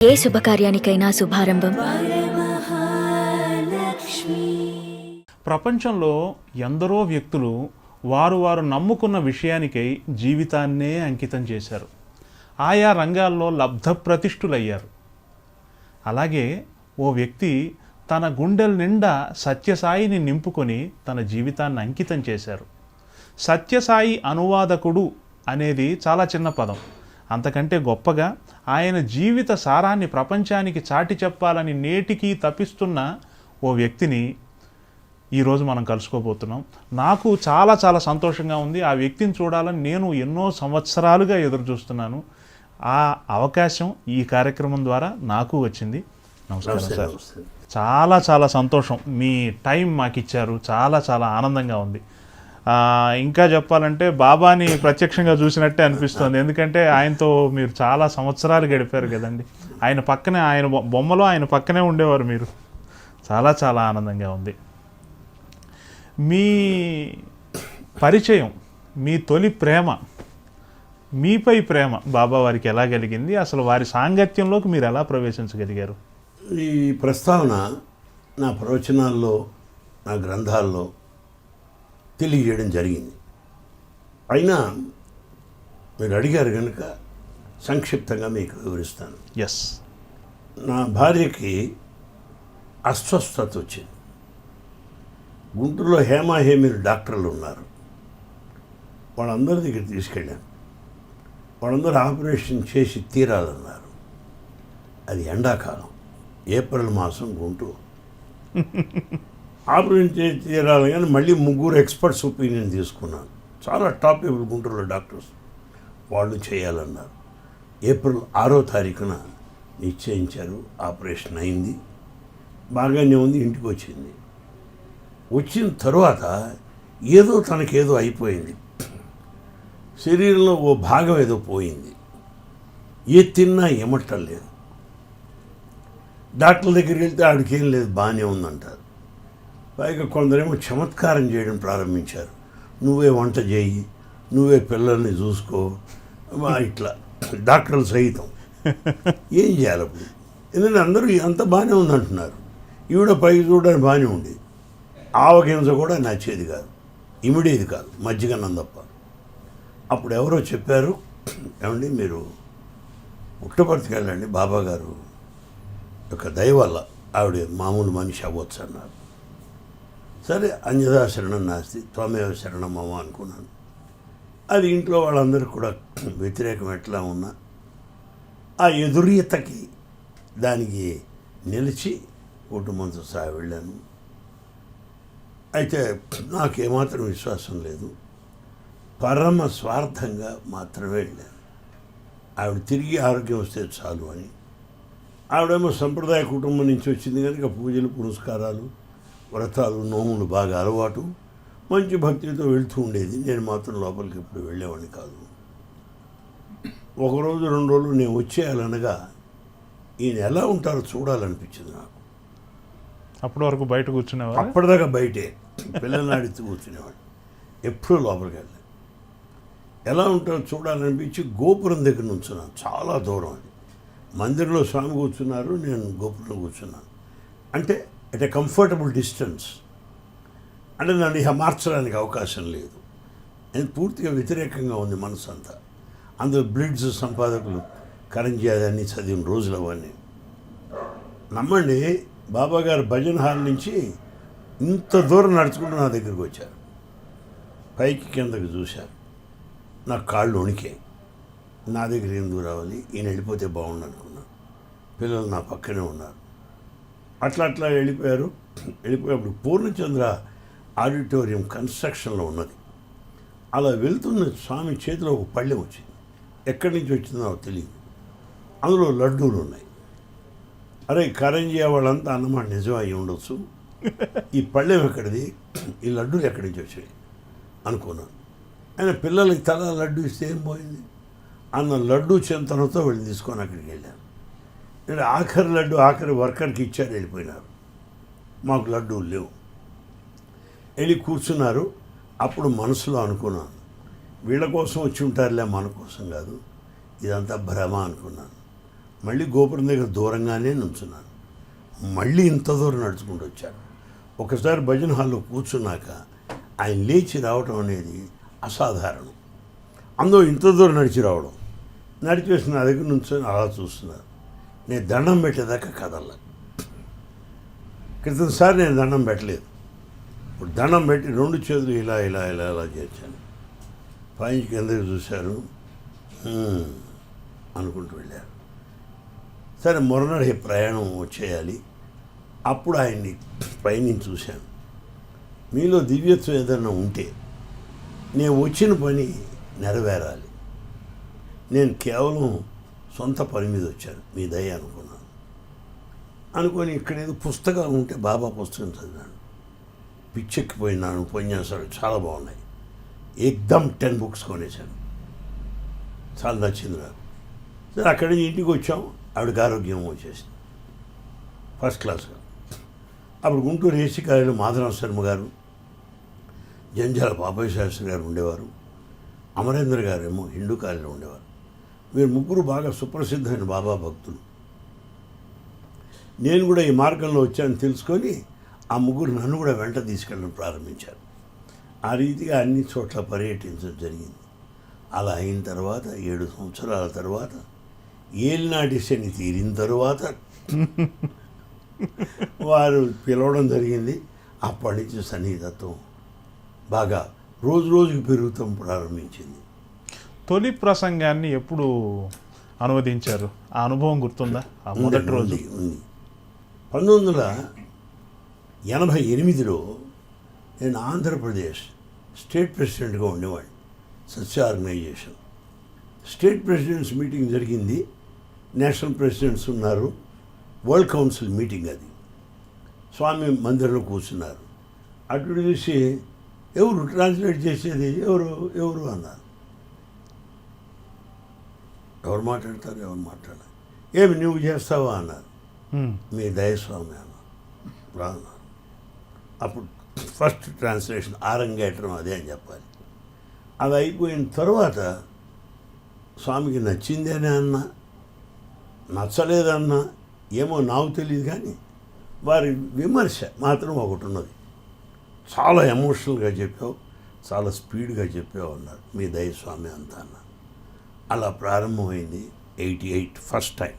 ఏ శుభకార్యానికైనా శుభారంభం. ప్రపంచంలో ఎందరో వ్యక్తులు వారు నమ్ముకున్న విషయానికై జీవితాన్నే అంకితం చేశారు. ఆయా రంగాల్లో లబ్ధప్రతిష్ఠులయ్యారు. అలాగే ఓ వ్యక్తి తన గుండెల నిండా సత్యసాయిని నింపుకొని తన జీవితాన్ని అంకితం చేశారు. సత్యసాయి అనువాదకుడు అనేది చాలా చిన్న పదం. అంతకంటే గొప్పగా ఆయన జీవిత సారాన్ని ప్రపంచానికి చాటి చెప్పాలని నేటికీ తపిస్తున్న ఓ వ్యక్తిని ఈరోజు మనం కలుసుకోబోతున్నాం. నాకు చాలా చాలా సంతోషంగా ఉంది. ఆ వ్యక్తిని చూడాలని నేను ఎన్నో సంవత్సరాలుగా ఎదురు చూస్తున్నాను. ఆ అవకాశం ఈ కార్యక్రమం ద్వారా నాకు వచ్చింది. నమస్కారం సార్. చాలా చాలా సంతోషం. మీ టైం మాకు ఇచ్చారు. చాలా చాలా ఆనందంగా ఉంది. ఇంకా చెప్పాలంటే బాబాని ప్రత్యక్షంగా చూసినట్టే అనిపిస్తుంది. ఎందుకంటే ఆయనతో మీరు చాలా సంవత్సరాలు గడిపారు కదండి. ఆయన పక్కనే, ఆయన బొమ్మలో ఆయన పక్కనే ఉండేవారు మీరు. చాలా చాలా ఆనందంగా ఉంది. మీ పరిచయం, మీ తొలి ప్రేమ, మీపై ప్రేమ బాబా వారికి ఎలా కలిగింది? అసలు వారి సాంగత్యంలోకి మీరు ఎలా ప్రవేశించగలిగారు? ఈ ప్రస్తావన నా ప్రవచనాల్లో, నా గ్రంథాల్లో తెలియజేయడం జరిగింది. అయినా మీరు అడిగారు కనుక సంక్షిప్తంగా మీకు వివరిస్తాను. ఎస్. నా భార్యకి అస్వస్థత వచ్చింది. గుంటూరులో హేమీలు డాక్టర్లు ఉన్నారు. వాళ్ళందరి దగ్గర తీసుకెళ్ళాను. వాళ్ళందరూ ఆపరేషన్ చేసి తీరాలన్నారు. అది ఎండాకాలం, ఏప్రిల్ మాసం గుంటూరు. ఆపరేషన్ చేసి తీరాలి కానీ మళ్ళీ 3 ఎక్స్పర్ట్స్ ఒపీనియన్ తీసుకున్నాను. చాలా టాప్ లెవెల్ గుంటూరులో డాక్టర్స్. వాళ్ళు చేయాలన్నారు. ఏప్రిల్ 6వ తారీఖున నిశ్చయించారు. ఆపరేషన్ అయింది. బాగానే ఉంది. ఇంటికి వచ్చింది. వచ్చిన తర్వాత ఏదో తనకేదో అయిపోయింది. శరీరంలో ఓ భాగం ఏదో పోయింది. ఏ తిన్నా ఏమట్టం లేదు. డాక్టర్ దగ్గరికి వెళ్తే ఆడికేం లేదు, బాగానే ఉందంటారు. పైగా కొందరేమో చమత్కారం చేయడం ప్రారంభించారు. నువ్వే వంట చేయి, నువ్వే పిల్లల్ని చూసుకో, ఇట్లా డాక్టర్లు సహితం. ఏం చేయాలి అప్పుడు? ఎందుకంటే అందరూ అంత బాగానే ఉందంటున్నారు. ఈవిడ పైకి చూడడానికి బాగానే ఉంది. ఆవగింజ కూడా నచ్చేది కాదు, ఇమిడేది కాదు, మజ్జిగన్నం తప్ప. అప్పుడు ఎవరో చెప్పారు, ఏమండి మీరు పుట్టపర్తికి వెళ్ళండి, బాబా గారు యొక్క దయ వల్ల ఆవిడ మామూలు మనిషి అవ్వచ్చు అన్నారు. సరే, అన్యదా శరణం నాస్తి త్వమేవ శరణం మమ అనుకున్నాను. అది ఇంట్లో వాళ్ళందరూ కూడా వ్యతిరేకం ఎట్లా ఉన్నా ఆ ఎదురీతకి దానికి నిలిచి కుటుంబంతో సహా వెళ్ళాను. అయితే నాకేమాత్రం విశ్వాసం లేదు. పరమ స్వార్థంగా మాత్రమే వెళ్ళాను. ఆవిడ తిరిగి ఆరోగ్యం వస్తే చాలు అని. ఆవిడేమో సంప్రదాయ కుటుంబం నుంచి వచ్చింది కనుక పూజలు, పునస్కారాలు, వ్రతాలు, నోములు బాగా అలవాటు, మంచి భక్తితో వెళ్తూ ఉండేది. నేను మాత్రం లోపలికి ఎప్పుడు వెళ్ళేవాడిని కాదు. ఒకరోజు 2 రోజులు నేను వచ్చేయాలనగా ఈయన ఎలా ఉంటారో చూడాలనిపించింది నాకు. అప్పటి వరకు బయట కూర్చునేవాడు. అప్పటిదాకా బయటే పిల్లల్ని ఆడిస్తూ కూర్చునేవాడు. ఎప్పుడూ లోపలికి వెళ్ళాను. ఎలా ఉంటారో చూడాలనిపించి గోపురం దగ్గర నుంచున్నాను. చాలా దూరం అది. మందిరంలో స్వామి కూర్చున్నారు, నేను గోపురంలో కూర్చున్నాను. అంటే అట్ ఏ కంఫర్టబుల్ డిస్టెన్స్. అంటే నన్ను ఇక మార్చడానికి అవకాశం లేదు. నేను పూర్తిగా వ్యతిరేకంగా ఉంది మనసు అంతా. అందులో బ్లిడ్స్ సంపాదకులు కరంజీ అన్నీ చదివిన రోజులు అవన్నీ. నమ్మండి, బాబా గారు భజన హాల్ నుంచి ఇంత దూరం నడుచుకుంటూ నా దగ్గరికి వచ్చారు. పైకి కిందకి చూశారు. నా కాళ్ళు వణికాయి. నా దగ్గర ఎందుకు రావాలి, ఈయన వెళ్ళిపోతే బాగుండు అనుకున్నాను. పిల్లలు నా పక్కనే ఉన్నారు. అట్లా వెళ్ళిపోయారు. వెళ్ళిపోయేప్పుడు పూర్ణచంద్ర ఆడిటోరియం కన్స్ట్రక్షన్లో ఉన్నది. అలా వెళ్తున్న స్వామి చేతిలో ఒక పళ్ళెం వచ్చింది. ఎక్కడి నుంచి వచ్చిందో నాకు తెలియదు. అందులో లడ్డూలు ఉన్నాయి. అరే, కరంజీ వాళ్ళంతా అన్నమాట నిజం అయి ఉండొచ్చు. ఈ పళ్ళెం ఎక్కడిది, ఈ లడ్డూలు ఎక్కడి నుంచి వచ్చాయి అనుకున్నాను. ఆయన పిల్లలకి తల లడ్డు ఇస్తే ఏం పోయింది అన్న లడ్డూ చింతనతో వెళ్ళి తీసుకొని అక్కడికి వెళ్ళాను. నేను ఆఖరి లడ్డు ఆఖరి వర్కర్కి ఇచ్చారు, వెళ్ళిపోయినారు. మాకు లడ్డూలు లేవు. వెళ్ళి కూర్చున్నారు. అప్పుడు మనసులో అనుకున్నాను, వీళ్ళ కోసం వచ్చి ఉంటారులే, మన కోసం కాదు, ఇదంతా భ్రమ అనుకున్నాను. మళ్ళీ గోపురం దగ్గర దూరంగానే నుంచున్నాను. మళ్ళీ ఇంత దూరం నడుచుకుంటూ వచ్చారు. ఒకసారి భజన హాల్లో కూర్చున్నాక ఆయన లేచి రావడం అనేది అసాధారణం. అందులో ఇంత దూరం నడిచి రావడం, నడిచి వేసి నా దగ్గర నుంచొని అలా చూస్తున్నారు. నేను దండం పెట్టేదాకా కదల్లా. క్రితంసారి నేను దండం పెట్టలేదు. ఇప్పుడు దండం పెట్టి 2 చేతులు ఇలా ఇలా ఇలా ఇలా చేర్చాను. పైకి కిందకి చూశారు, అనుకుంటూ వెళ్ళారు. సరే మరునాడు ప్రయాణం వచ్చేయాలి. అప్పుడు ఆయన్ని పైనుంచి చూశాను. మీలో దివ్యత్వం ఏదైనా ఉంటే నేను వచ్చిన పని నెరవేరాలి. నేను కేవలం సొంత పని మీద వచ్చాను, మీ దయ అనుకున్నాను. అనుకొని ఇక్కడ ఏదో పుస్తకాలు ఉంటే బాబా పుస్తకం చదివాను. పిచ్చెక్కిపోయినాను. ఉపన్యాసాలు చాలా బాగున్నాయి. ఏకదమ్ 10 బుక్స్ కొనేశాను. చాలా నచ్చింది నాకు. సరే అక్కడి నుంచి ఇంటికి వచ్చాం. ఆవిడకి ఆరోగ్యం వచ్చేసింది ఫస్ట్ క్లాస్గా. అప్పుడు గుంటూరు ఏసీ కాలేజీలో మాధవరావు శర్మ గారు, జంజాల పాపయ్య శాస్త్రి గారు ఉండేవారు. అమరేంద్ర గారేమో హిందూ కాలేజీలో ఉండేవారు. వీరు ముగ్గురు బాగా సుప్రసిద్ధమైన బాబా భక్తులు. నేను కూడా ఈ మార్గంలో వచ్చానని తెలుసుకొని ఆ ముగ్గురు నన్ను కూడా వెంట తీసుకెళ్ళడం ప్రారంభించారు. ఆ రీతిగా అన్ని చోట్ల పర్యటించడం జరిగింది. అలా అయిన తర్వాత 7 సంవత్సరాల తర్వాత ఏలినాటి శని తీరిన తర్వాత వారు పిలవడం జరిగింది. అప్పటి నుంచి సన్నిహితత్వం బాగా రోజు రోజుకి పెరుగుతాం ప్రారంభించింది. తొలి ప్రసంగాన్ని ఎప్పుడు అనువదించారు? ఆ అనుభవం గుర్తుందా? ఆ మొదటి రోజు ఉంది. 1988లో నేను ఆంధ్రప్రదేశ్ స్టేట్ ప్రెసిడెంట్గా ఉండేవాడిని. సత్య ఆర్గనైజేషన్ స్టేట్ ప్రెసిడెంట్స్ మీటింగ్ జరిగింది. నేషనల్ ప్రెసిడెంట్స్ ఉన్నారు. వరల్డ్ కౌన్సిల్ మీటింగ్ అది. స్వామి మందిరంలో కూర్చున్నారు. అటు చూసి ఎవరు ట్రాన్స్లేట్ చేసేది ఎవరు అన్నారు. ఎవరు మాట్లాడాలి, ఏమి నువ్వు చేస్తావా అన్నారు. మీ దయస్వామి అన్నారు. రాన్నారు. అప్పుడు ఫస్ట్ ట్రాన్స్లేషన్ ఆరంగేటం అదే అని చెప్పాలి. అది అయిపోయిన తర్వాత స్వామికి నచ్చిందేనే అన్నా నచ్చలేదన్నా ఏమో నాకు తెలియదు, కానీ వారి విమర్శ మాత్రం ఒకటి ఉన్నది. చాలా ఎమోషనల్గా చెప్పావు, చాలా స్పీడ్గా చెప్పావు అన్నారు. మీ దయస్వామి అంతా అన్నారు. అలా ప్రారంభమైంది 88 ఫస్ట్ టైం.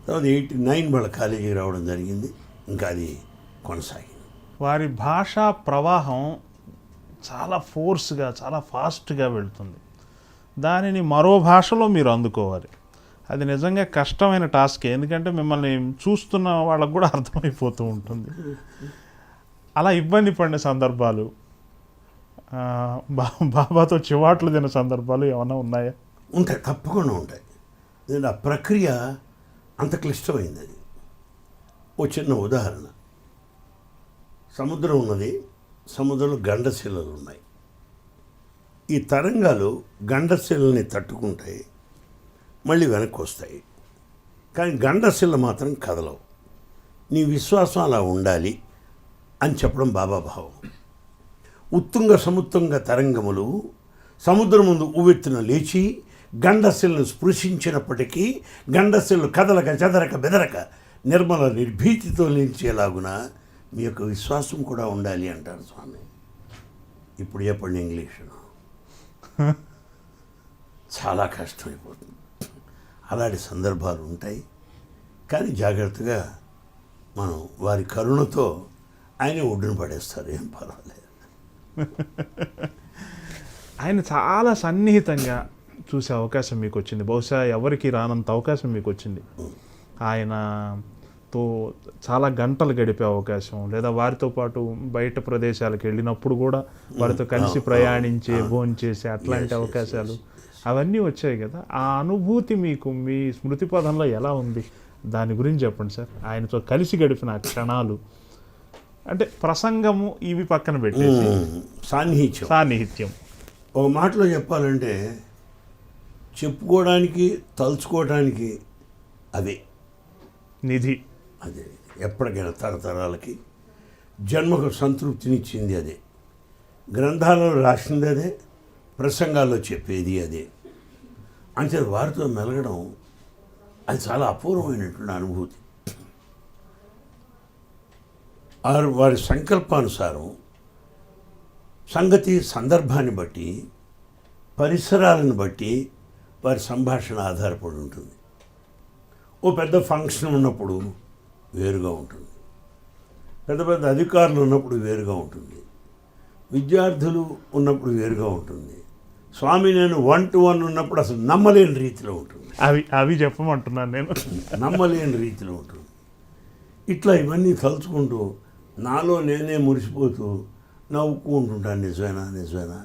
తర్వాత 89 వాళ్ళ కాలేజీకి రావడం జరిగింది. ఇంకా అది కొనసాగింది. వారి భాషా ప్రవాహం చాలా ఫోర్స్గా, చాలా ఫాస్ట్గా వెళ్తుంది. దానిని మరో భాషలో మీరు అందుకోవాలి. అది నిజంగా కష్టమైన టాస్కే, ఎందుకంటే మిమ్మల్ని చూస్తున్న వాళ్ళకు కూడా అర్థమైపోతూ ఉంటుంది. అలా ఇబ్బంది పడిన సందర్భాలు, బాబాతో చివాట్లు తిన్న సందర్భాలు ఏమైనా ఉన్నాయా? ఉంటాయి, తప్పకుండా ఉంటాయి. నేను ఆ ప్రక్రియ అంత క్లిష్టమైంది. అది ఓ చిన్న ఉదాహరణ. సముద్రం ఉన్నది, సముద్రంలో గండశిలలు ఉన్నాయి. ఈ తరంగాలు గండశిలని తట్టుకుంటాయి, మళ్ళీ వెనక్కి వస్తాయి. కానీ గండశిల మాత్రం కదలవు. నీ విశ్వాసం అలా ఉండాలి అని చెప్పడం బాబా భావం. ఉత్తుంగ సముత్తుంగ తరంగములు సముద్రం ముందు ఉవ్వెత్తున లేచి గండశిలను స్పృశించినప్పటికీ గండశిలు కదలక చెదరక బెదరక నిర్మల నిర్భీతితో నిలిచేలాగున మీ యొక్క విశ్వాసం కూడా ఉండాలి అంటారు స్వామి. ఇప్పుడు చెప్పండి ఇంగ్లీషులో. చాలా కష్టమైపోతుంది. అలాంటి సందర్భాలు ఉంటాయి. కానీ జాగ్రత్తగా మనం వారి కరుణతో ఆయన ఒడ్డున పడేస్తారు, ఏం పర్వాలేదు. ఆయన చాలా సన్నిహితంగా చూసే అవకాశం మీకు వచ్చింది. బహుశా ఎవరికి రానంత అవకాశం మీకు వచ్చింది. ఆయనతో చాలా గంటలు గడిపే అవకాశం, లేదా వారితో పాటు బయట ప్రదేశాలకు వెళ్ళినప్పుడు కూడా వారితో కలిసి ప్రయాణించే, భోంచేసే అట్లాంటి అవకాశాలు అవన్నీ వచ్చాయి కదా. ఆ అనుభూతి మీకు మీ స్మృతి పదంలో ఎలా ఉంది? దాని గురించి చెప్పండి సార్. ఆయనతో కలిసి గడిపిన క్షణాలు, అంటే ప్రసంగము ఇవి పక్కన పెట్టేసి సాన్నిహిత్యం. ఒక మాటలో చెప్పాలంటే చెప్పుకోవడానికి, తలుచుకోవడానికి అదే నిధి. అదే ఎప్పటికైనా తరతరాలకి జన్మకు సంతృప్తినిచ్చింది అదే. గ్రంథాలలో రాసింది అదే, ప్రసంగాల్లో చెప్పేది అదే. అంటే వారితో మెలగడం అది చాలా అపూర్వమైనటువంటి అనుభూతి. వారి సంకల్పానుసారం సంగతి సందర్భాన్ని బట్టి పరిసరాలను బట్టి వారి సంభాషణ ఆధారపడి ఉంటుంది. ఓ పెద్ద ఫంక్షన్ ఉన్నప్పుడు వేరుగా ఉంటుంది, పెద్ద పెద్ద అధికారులు ఉన్నప్పుడు వేరుగా ఉంటుంది, విద్యార్థులు ఉన్నప్పుడు వేరుగా ఉంటుంది, స్వామి నేను 1-to-1 ఉన్నప్పుడు అసలు నమ్మలేని రీతిలో ఉంటుంది. అవి చెప్పమంటున్నాను నేను. నమ్మలేని రీతిలో ఉంటుంది. ఇట్లా ఇవన్నీ తలుచుకుంటూ నాలో నేనే మురిసిపోతూ నవ్వుకుంటుంటాను. నిజమేనా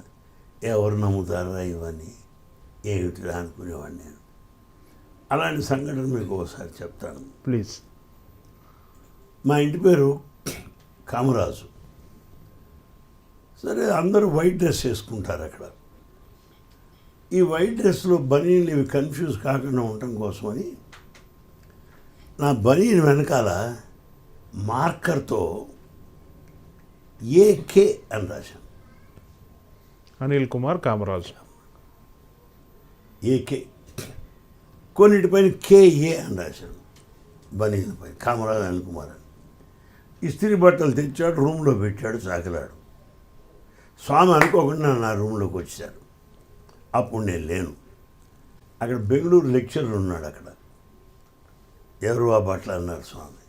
ఎవరు నమ్ముతారా ఇవన్నీ ఏమిటిరా అనుకునేవాడిని నేను. అలాంటి సంఘటన మీకు ఒకసారి చెప్తాను ప్లీజ్. మా ఇంటి పేరు కామరాజు. సరే, అందరూ వైట్ డ్రెస్ వేసుకుంటారు అక్కడ. ఈ వైట్ డ్రెస్లో బనీన్లు ఇవి కన్ఫ్యూజ్ కాకుండా ఉండటం కోసమని నా బనీన్ వెనకాల మార్కర్తో ఏకే అని రాశాను. అనిల్ కుమార్ కామరాజు. ఏకే. కొన్నిటిపైన కేఏ అని రాశాను. బనీన్లపై కామరాజు అనిల్ కుమార్ అని. ఇస్త్రీ బట్టలు తెచ్చాడు, రూమ్లో పెట్టాడు, చాకలాడు. స్వామి అనుకోకుండా నా రూమ్లోకి వచ్చారు. అప్పుడు నేను లేను. అక్కడ బెంగళూరు లెక్చరర్ ఉన్నాడు. అక్కడ ఎవరు ఆ బట్టలు అన్నారు. స్వామి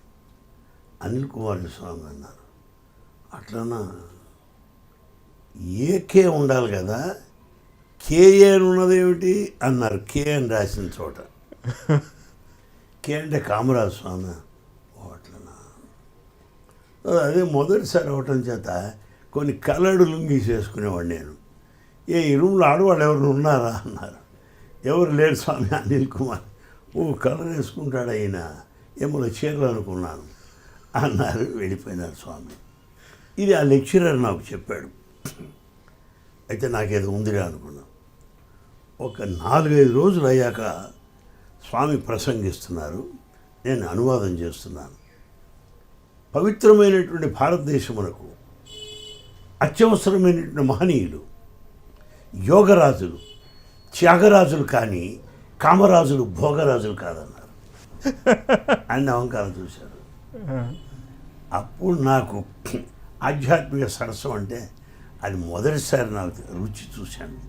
అనిల్ కుమార్ స్వామి అన్నారు. అట్లనా, ఏకే ఉండాలి కదా, కేఏ అని ఉన్నదేమిటి అన్నారు. కే అని రాసిన చోట కే అంటే కామరాజు స్వామి. అట్లనా. అదే మొదటిసారి అవటం చేత కొన్ని కలర్డ్ లుంగీస్ వేసుకునేవాడు నేను. ఈ రూమ్లో ఆడవాళ్ళు ఎవరు ఉన్నారా అన్నారు. ఎవరు లేరు స్వామి, అనిల్ కుమార్. కలర్ వేసుకుంటాడు అయినా, ఏమో చీరలు అనుకున్నాను అన్నారు. వెళ్ళిపోయినారు స్వామి. ఇది ఆ లెక్చరర్ నాకు చెప్పాడు. అయితే నాకేదో ఉందిరా అనుకున్నాను. ఒక 4-5 రోజులు అయ్యాక స్వామి ప్రసంగిస్తున్నారు, నేను అనువాదం చేస్తున్నాను. పవిత్రమైనటువంటి భారతదేశమునకు అత్యవసరమైనటువంటి మహనీయులు, యోగరాజులు, త్యాగరాజులు కానీ కామరాజులు, భోగరాజులు కాదన్నారు. అన్ని అహంకారం చూశారు. అప్పుడు నాకు ఆధ్యాత్మిక సరస్వం అంటే అది మొదటిసారి నాకు రుచి చూశాను.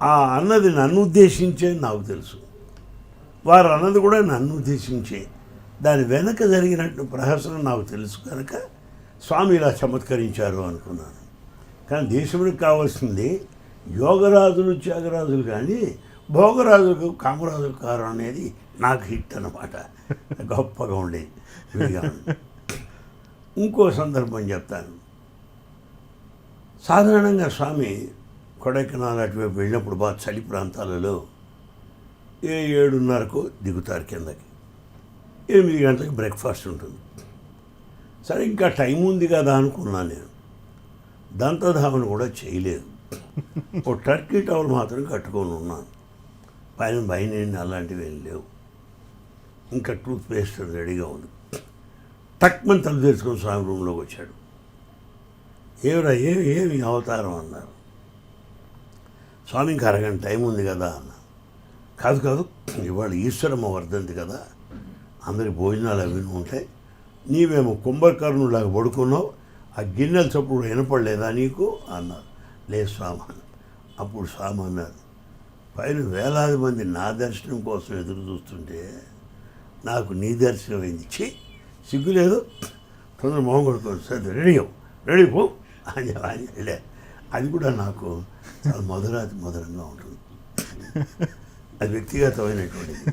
ఆ అన్నది నన్ను ఉద్దేశించే నాకు తెలుసు, వారు అన్నది కూడా నన్ను ఉద్దేశించే. దాని వెనక జరిగినట్టు ప్రహసనం నాకు తెలుసు కనుక స్వామి ఇలా చమత్కరించారు అనుకున్నాను. కానీ దేశమునికి కావాల్సింది యోగరాజులు, త్యాగరాజులు కానీ భోగరాజులకు, కామరాజులు కారు అనేది నాకు హిట్ అన్నమాట. గొప్పగా ఉండేది, విడిగా ఉండేది. ఇంకో సందర్భం చెప్తాను. సాధారణంగా స్వామి కొడైకెనాల్ అటువైపు వెళ్ళినప్పుడు బాగా చలి ప్రాంతాలలో 7:30కు దిగుతారు కిందకి. 8 గంటలకు బ్రేక్ఫాస్ట్ ఉంటుంది. సరే, ఇంకా టైం ఉంది కదా అనుకున్నాను నేను. దంతధావన కూడా చేయలేదు. ఓ టర్కీ టవల్ మాత్రం కట్టుకొని ఉన్నాను. పైన బయట అలాంటివి ఏం లేవు. ఇంకా టూత్ పేస్ట్ రెడీగా ఉంది. తక్కువ తలుపు తెరుచుకొని స్వామి రూమ్లోకి వచ్చాడు. ఏమిరా ఏమి అవతారం అన్నారు. స్వామి ఇంకా అరగంట టైం ఉంది కదా అన్న. కాదు ఇవాళ ఈశ్వరమ్మ వర్ధంతి కదా, అందరికి భోజనాలు అవి ఉంటాయి, నీవేమో కుంభకర్ణులాగా పడుకున్నావు, ఆ గిన్నెల చప్పుడు వినపడలేదా నీకు అన్నారు. లేదు స్వామి. అప్పుడు స్వామి అన్నారు, పైన వేలాది మంది నా దర్శనం కోసం ఎదురు చూస్తుంటే నాకు నీ దర్శనం అయింది. సిగ్గులేదు, తొందర మొహం కొడుకోండి, సరే రెడీ పో అని వెళ్ళా. అది కూడా నాకు చాలా మధురంగా ఉంటుంది. అది వ్యక్తిగతమైనటువంటిది.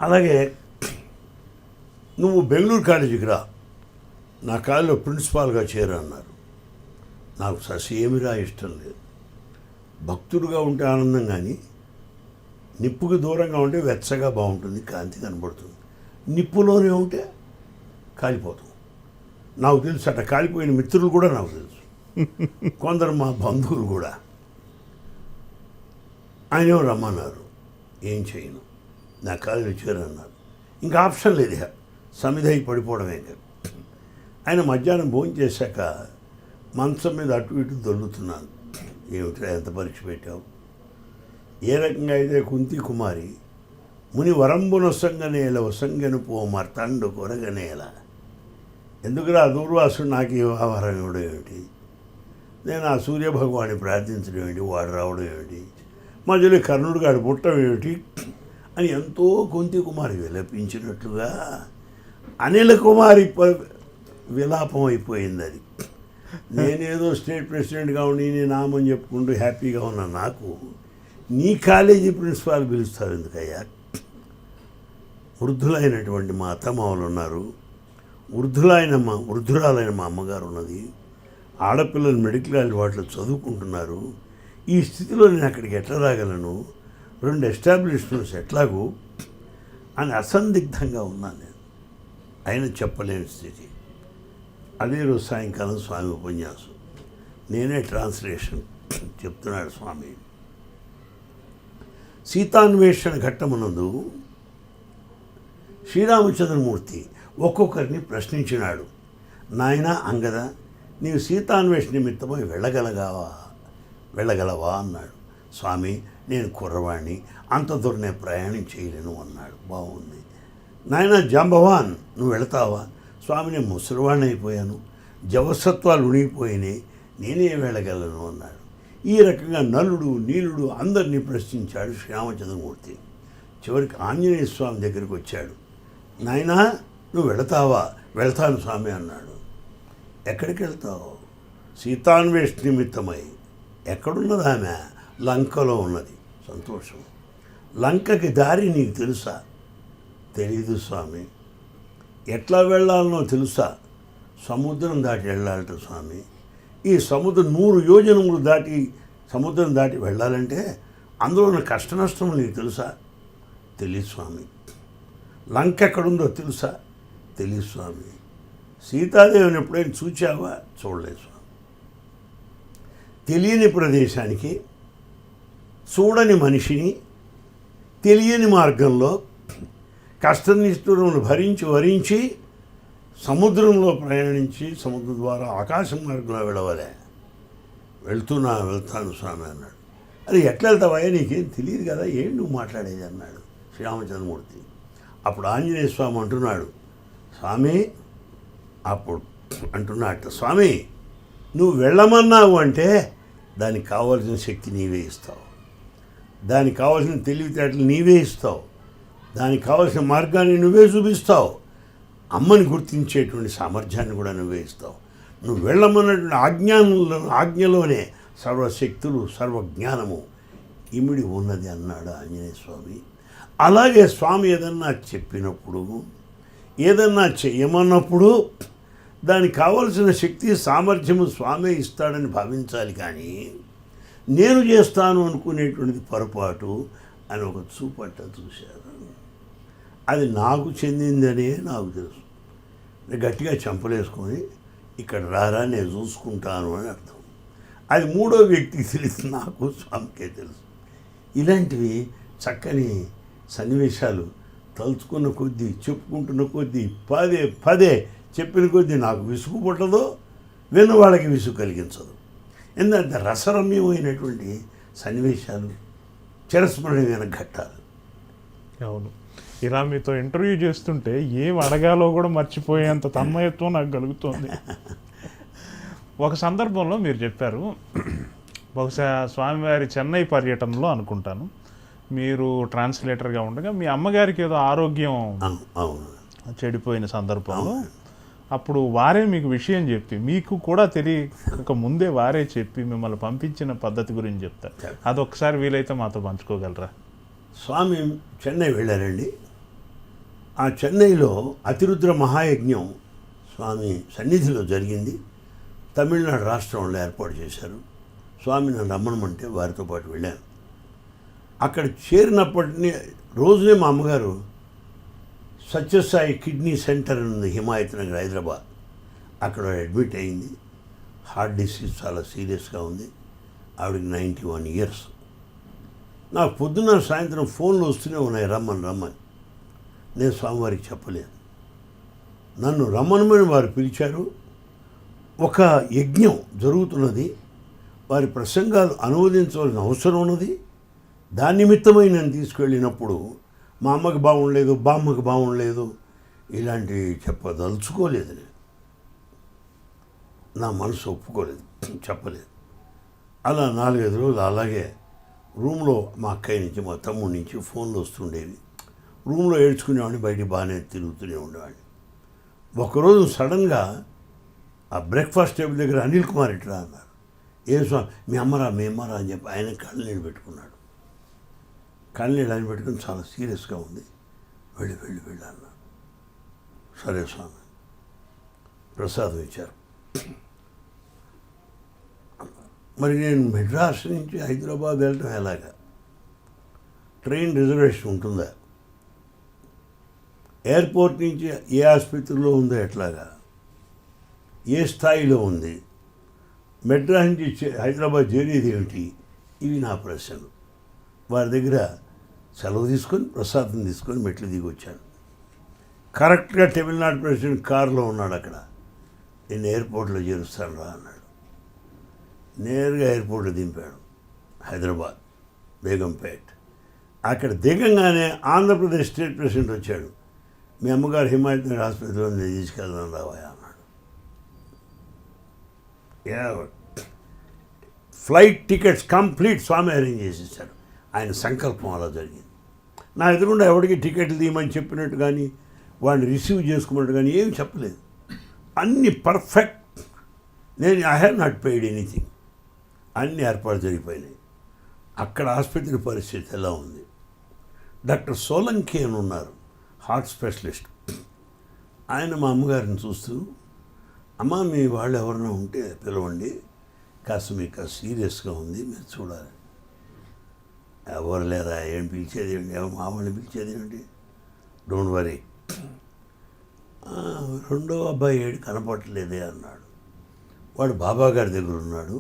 అలాగే నువ్వు బెంగళూరు కాలేజీకి రా, నా కాలేజీలో ప్రిన్సిపాల్గా చేరు అన్నారు. నాకు ససేమిరా ఇష్టం లేదు. భక్తుడుగా ఉంటే ఆనందం, కానీ నిప్పుకి దూరంగా ఉంటే వెచ్చగా బాగుంటుంది, కాంతి కనబడుతుంది. నిప్పులోనే ఉంటే కాలిపోతాం. నాకు తెలుసు, అట్లా కాలిపోయిన మిత్రులు కూడా నాకు తెలుసు, కొందరు మా బంధువులు కూడా. ఆయన రమ్మన్నారు, ఏం చేయను, నా కాలేజీలో చేరన్నారు. ఇంకా ఆప్షన్ లేదు, సమిధై పడిపోవడమే. ఆయన మధ్యాహ్నం భోజనం చేశాక మంచం మీద అటు ఇటు దొల్లుతున్నాను. ఏమిటా ఎంత పరీక్ష పెట్టావు? ఏ రకంగా అయితే కుంతి కుమారి ముని వరంబునొసంగనేల వసంగను పో మర్తండు కొరగనేల. ఎందుకురా దూర్వాసుడు నాకు ఈ వ్యవహారం ఇవ్వడం ఏమిటి, నేను ఆ సూర్యభగవాన్ని ప్రార్థించడం ఏమిటి, వాడు రావడం ఏమిటి, మధ్యలో కర్ణుడు గాడు పుట్టడం ఏమిటి అని ఎంతో కుంతి కుమారి విలపించినట్లుగా అనిల కుమారి విలాపం అయిపోయింది. అది నేనేదో స్టేట్ ప్రెసిడెంట్గా ఉండి నేను నామని చెప్పుకుంటూ హ్యాపీగా ఉన్నా నాకు నీ కాలేజీ ప్రిన్సిపాల్ పిలుస్తారు ఎందుకయ్యా? వృద్ధులైనటువంటి మా అత్తమామలు ఉన్నారు, వృద్ధురాలైన మా అమ్మగారు ఉన్నది, ఆడపిల్లలు మెడికల్ వాటిలో చదువుకుంటున్నారు. ఈ స్థితిలో నేను అక్కడికి ఎట్లా రాగలను, 2 ఎస్టాబ్లిష్మెంట్స్ ఎట్లాగూ అని అసందిగ్ధంగా ఉన్నాను నేను. అయినా చెప్పలేని స్థితి. అదే రోజు సాయంకాలం స్వామి ఉపన్యాసం, నేనే ట్రాన్స్లేషన్ చెప్తున్నాడు స్వామి. సీతాన్వేషణ ఘట్టమునందు శ్రీరామచంద్రమూర్తి ఒక్కొక్కరిని ప్రశ్నించినాడు. నాయన అంగద, నీవు సీతాన్వేషణ నిమిత్తమై వెళ్ళగలవా అన్నాడు. స్వామి, నేను కుర్రవాణ్ణి, అంత దూరం నేను ప్రయాణం చేయలేను అన్నాడు. బాగుంది. నాయన జాంబవాన్, నువ్వు వెళతావా? స్వామి, నేను ముసలివాణ్ణి అయిపోయాను, జవసత్వాలు ఉనిగిపోయినాయి, నేనే వెళ్ళగలను అన్నాడు. ఈ రకంగా నలుడు నీలుడు అందరినీ ప్రశ్నించాడు శ్రీరామచంద్రమూర్తి. చివరికి ఆంజనేయ స్వామి దగ్గరికి వచ్చాడు. నాయనా, నువ్వు వెళతావా? వెళ్తాను స్వామి అన్నాడు. ఎక్కడికి వెళ్తావు? సీతాన్వేష్ నిమిత్తమై. ఎక్కడున్నది ఆమె? లంకలో ఉన్నది. సంతోషం. లంకకి దారి నీకు తెలుసా? తెలీదు స్వామి. ఎట్లా వెళ్ళాలనో తెలుసా? సముద్రం దాటి వెళ్ళాలట స్వామి. ఈ సముద్రం 100 యోజనములు దాటి సముద్రం దాటి వెళ్ళాలంటే అందులో ఉన్న కష్ట నష్టములు నీకు తెలుసా? తెలియదు స్వామి. లంక ఎక్కడుందో తెలుసా? తెలియదు స్వామి. సీతాదేవిని ఎప్పుడైనా చూచావా? చూడలేదు స్వామి. తెలియని ప్రదేశానికి, చూడని మనిషిని, తెలియని మార్గంలో కష్టనిష్ఠురములు వరించి సముద్రంలో ప్రయాణించి సముద్రం ద్వారా ఆకాశం మార్గంలో వెళ్ళవలే. వెళ్తాను స్వామి అన్నాడు. అది ఎట్లా వెళ్తావా? నీకేం తెలియదు కదా, ఏం నువ్వు మాట్లాడేది అన్నాడు శ్రీరామచంద్రమూర్తి. అప్పుడు ఆంజనేయ స్వామి అంటున్నాడు, స్వామి అప్పుడు అంటున్నట్టు, స్వామి నువ్వు వెళ్ళమన్నావు అంటే దానికి కావాల్సిన శక్తి నీవే ఇస్తావు, దానికి కావాల్సిన తెలివితేటలు నీవే ఇస్తావు, దానికి కావాల్సిన మార్గాన్ని నువ్వే చూపిస్తావు, అమ్మని గుర్తించేటువంటి సామర్థ్యాన్ని కూడా నువ్వే ఇస్తావు. నువ్వు వెళ్ళమన్నటువంటి ఆజ్ఞలోనే సర్వశక్తులు సర్వజ్ఞానము ఇమిడి ఉన్నది అన్నాడు ఆంజనేయ స్వామి. అలాగే స్వామి ఏదన్నా చెప్పినప్పుడు, ఏదన్నా చేయమన్నప్పుడు దానికి కావలసిన శక్తి సామర్థ్యము స్వామి ఇస్తాడని భావించాలి. కానీ నేను చేస్తాను అనుకునేటువంటిది పొరపాటు అని ఒక చూపట్ట చూశారు. అది నాకు చెందిందనే నాకు తెలుసు. గట్టిగా చంపలేసుకొని ఇక్కడ రారా నేను చూసుకుంటాను అని అర్థం. అది 3వ వ్యక్తికి తెలుసు, నాకు స్వామికే తెలుసు. ఇలాంటివి చక్కని సన్నివేశాలు తలుచుకున్న కొద్దీ, చెప్పుకుంటున్న కొద్దీ, పదే చెప్పిన కొద్దీ నాకు విసుగు పుట్టదో, విన్న వాళ్ళకి విసుగు కలిగించదు. ఎందుకంటే రసరమ్యమైనటువంటి సన్నివేశాలు, చిరస్మరణీయమైన ఘట్టాలు. అవును. ఇలా మీతో ఇంటర్వ్యూ చేస్తుంటే ఏం అడగాలో కూడా మర్చిపోయేంత తన్మయత్వం నాకు కలుగుతుంది. ఒక సందర్భంలో మీరు చెప్పారు, బహుశా స్వామివారి చెన్నై పర్యటనలో అనుకుంటాను, మీరు ట్రాన్స్లేటర్గా ఉండగా మీ అమ్మగారికి ఏదో ఆరోగ్యం చెడిపోయిన సందర్భంలో అప్పుడు వారే మీకు విషయం చెప్పి, మీకు కూడా తెలియక ముందే వారే చెప్పి మిమ్మల్ని పంపించిన పద్ధతి గురించి చెప్తారు. అదొకసారి వీలైతే మాతో పంచుకోగలరా? స్వామి చెన్నై వెళ్ళారండి. ఆ చెన్నైలో అతిరుద్ర మహాయజ్ఞం స్వామి సన్నిధిలో జరిగింది. తమిళనాడు రాష్ట్రంలో ఏర్పాటు చేశారు. స్వామి నన్ను రమ్మనమంటే వారితో పాటు వెళ్ళాను. అక్కడ చేరినప్పటినీ రోజునే మా అమ్మగారు సత్యసాయి కిడ్నీ సెంటర్ ఉంది హిమాయత్ నగర్, హైదరాబాద్. అక్కడ అడ్మిట్ అయింది. హార్ట్ డిసీజ్ చాలా సీరియస్గా ఉంది. ఆవిడకి 91 years. నాకు పొద్దున్న సాయంత్రం ఫోన్లు వస్తూనే ఉన్నాయి, రమ్మని. నేను స్వామివారికి చెప్పలేదు. నన్ను రమ్మనమని వారు పిలిచారు. ఒక యజ్ఞం జరుగుతున్నది, వారి ప్రసంగాలు అనువదించవలసిన అవసరం ఉన్నది. దాని నిమిత్తమై నేను తీసుకెళ్ళినప్పుడు మా అమ్మకి బాగుండలేదు, బామ్మకి బాగుండలేదు, ఇలాంటివి చెప్పదలుచుకోలేదు. నేను నా మనసు ఒప్పుకోలేదు, చెప్పలేదు. అలా 4-5 రోజులు అలాగే రూమ్లో మా అక్కయ్య నుంచి మా తమ్ముడి నుంచి ఫోన్లు వస్తుండేవి. రూమ్లో ఏడ్చుకునేవాడిని, బయటికి బాగానే తిరుగుతూనే ఉండేవాడిని. ఒకరోజు సడన్గా ఆ బ్రేక్ఫాస్ట్ టేబుల్ దగ్గర అనిల్ కుమార్ ఇట్లా అన్నారు. ఏ స్వామి మీ అమ్మరా అని చెప్పి ఆయన కళ్ళనీళ్ళు పెట్టుకున్నాడు. కళ్ళనీళ్ళు ఆయన పెట్టుకుని చాలా సీరియస్గా ఉంది. వెళ్ళి అన్నారు. సరే స్వామి, ప్రసాదం ఇచ్చారు. మరి నేను మెడ్రాస్ నుంచి హైదరాబాద్ వెళ్ళటం ఎలాగా? ట్రైన్ రిజర్వేషన్ ఉంటుందా? ఎయిర్పోర్ట్ నుంచి ఏ ఆసుపత్రిలో ఉందో ఎట్లాగా? ఏ స్థాయిలో ఉంది? మెడ్రాస్ నుంచి హైదరాబాద్ చేరేది ఏమిటి? ఇవి నా ప్రశ్నలు. వారి దగ్గర సెలవు తీసుకొని ప్రసాదం తీసుకొని మెట్లు దిగి వచ్చాను. కరెక్ట్గా తమిళనాడు ప్రెసిడెంట్ కారులో ఉన్నాడు. అక్కడ నేను ఎయిర్పోర్ట్లో చేరుస్తాను రా అన్నాడు. నేరుగా ఎయిర్పోర్ట్లో దింపాడు. హైదరాబాద్ బేగంపేట్. అక్కడ దిగంగానే ఆంధ్రప్రదేశ్ స్టేట్ ప్రెసిడెంట్ వచ్చాడు. మీ అమ్మగారు హిమాయత్ హాస్పిటల్లో నేను తీసుకెళ్దాం రావా అన్నాడు. ఫ్లైట్ టికెట్స్ కంప్లీట్ స్వామి అరేంజ్ చేసేసాడు. ఆయన సంకల్పం అలా జరిగింది. నా ఎదురుగుండా ఎవరికి టికెట్లు తీయమని చెప్పినట్టు కానీ వాడిని రిసీవ్ చేసుకోమన్నట్టు కానీ ఏమి చెప్పలేదు. అన్ని perfect. I have not paid anything. అన్ని ఏర్పాటు జరిగిపోయినాయి. అక్కడ ఆసుపత్రి పరిస్థితి ఎలా ఉంది? డాక్టర్ సోలంకి అని ఉన్నారు, హార్ట్ స్పెషలిస్ట్. ఆయన మా అమ్మగారిని చూస్తూ, అమ్మ మీ వాళ్ళు ఎవరైనా ఉంటే పిలవండి, కాస్త మీకు సీరియస్గా ఉంది, మీరు చూడాలి. ఎవరు లేదా? ఏం పిలిచేది ఏంటి? మా వాళ్ళని పిలిచేది ఏంటి? Don't worry. రెండో అబ్బాయి ఏడు కనపడలేదే అన్నాడు. వాడు బాబా గారి దగ్గర ఉన్నాడు,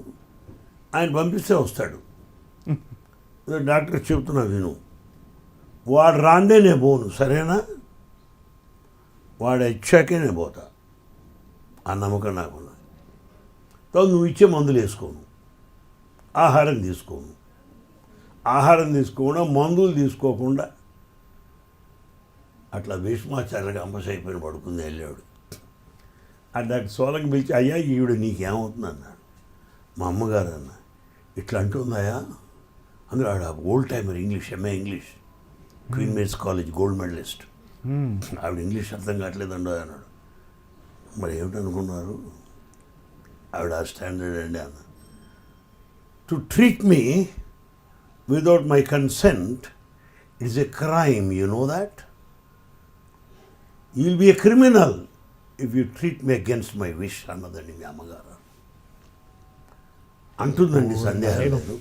ఆయన పంపిస్తే వస్తాడు. డాక్టర్ చెప్తున్నా విను, వాడు రాందే నేను పోను, సరేనా? వాడు వచ్చాకే నేను పోతా. ఆ నమ్మకం నాకున్నది. తర్వాత నువ్వు ఇచ్చే మందులు వేసుకోను, ఆహారం తీసుకోను. ఆహారం తీసుకోకుండా మందులు తీసుకోకుండా అట్లా భీష్మాచార్యులుగా అంబస్ అయిపోయిన పడుకుంది వెళ్ళాడు. ఆ డాక్టర్ సోలంకి పిలిచి, అయ్యా ఈవిడ నీకేమవుతుంది అన్నాడు. మా అమ్మగారు అన్న ఇట్లా అంటుందాయా? అందులో ఆవిడ old timer English, MA English, Queen Mary's college gold medalist. ఆవిడ ఇంగ్లీష్ అర్థం కావట్లేదండో అన్నాడు. మరి ఏమిటనుకున్నారు? ఆవిడ ఆ స్టాండర్డ్ అండి అన్న. To treat me without my consent it is a crime, you know that? You will be a criminal if you treat me against my wish అన్నదండి మీ అమ్మగారు. అంటుందండి సందేహం లేదు.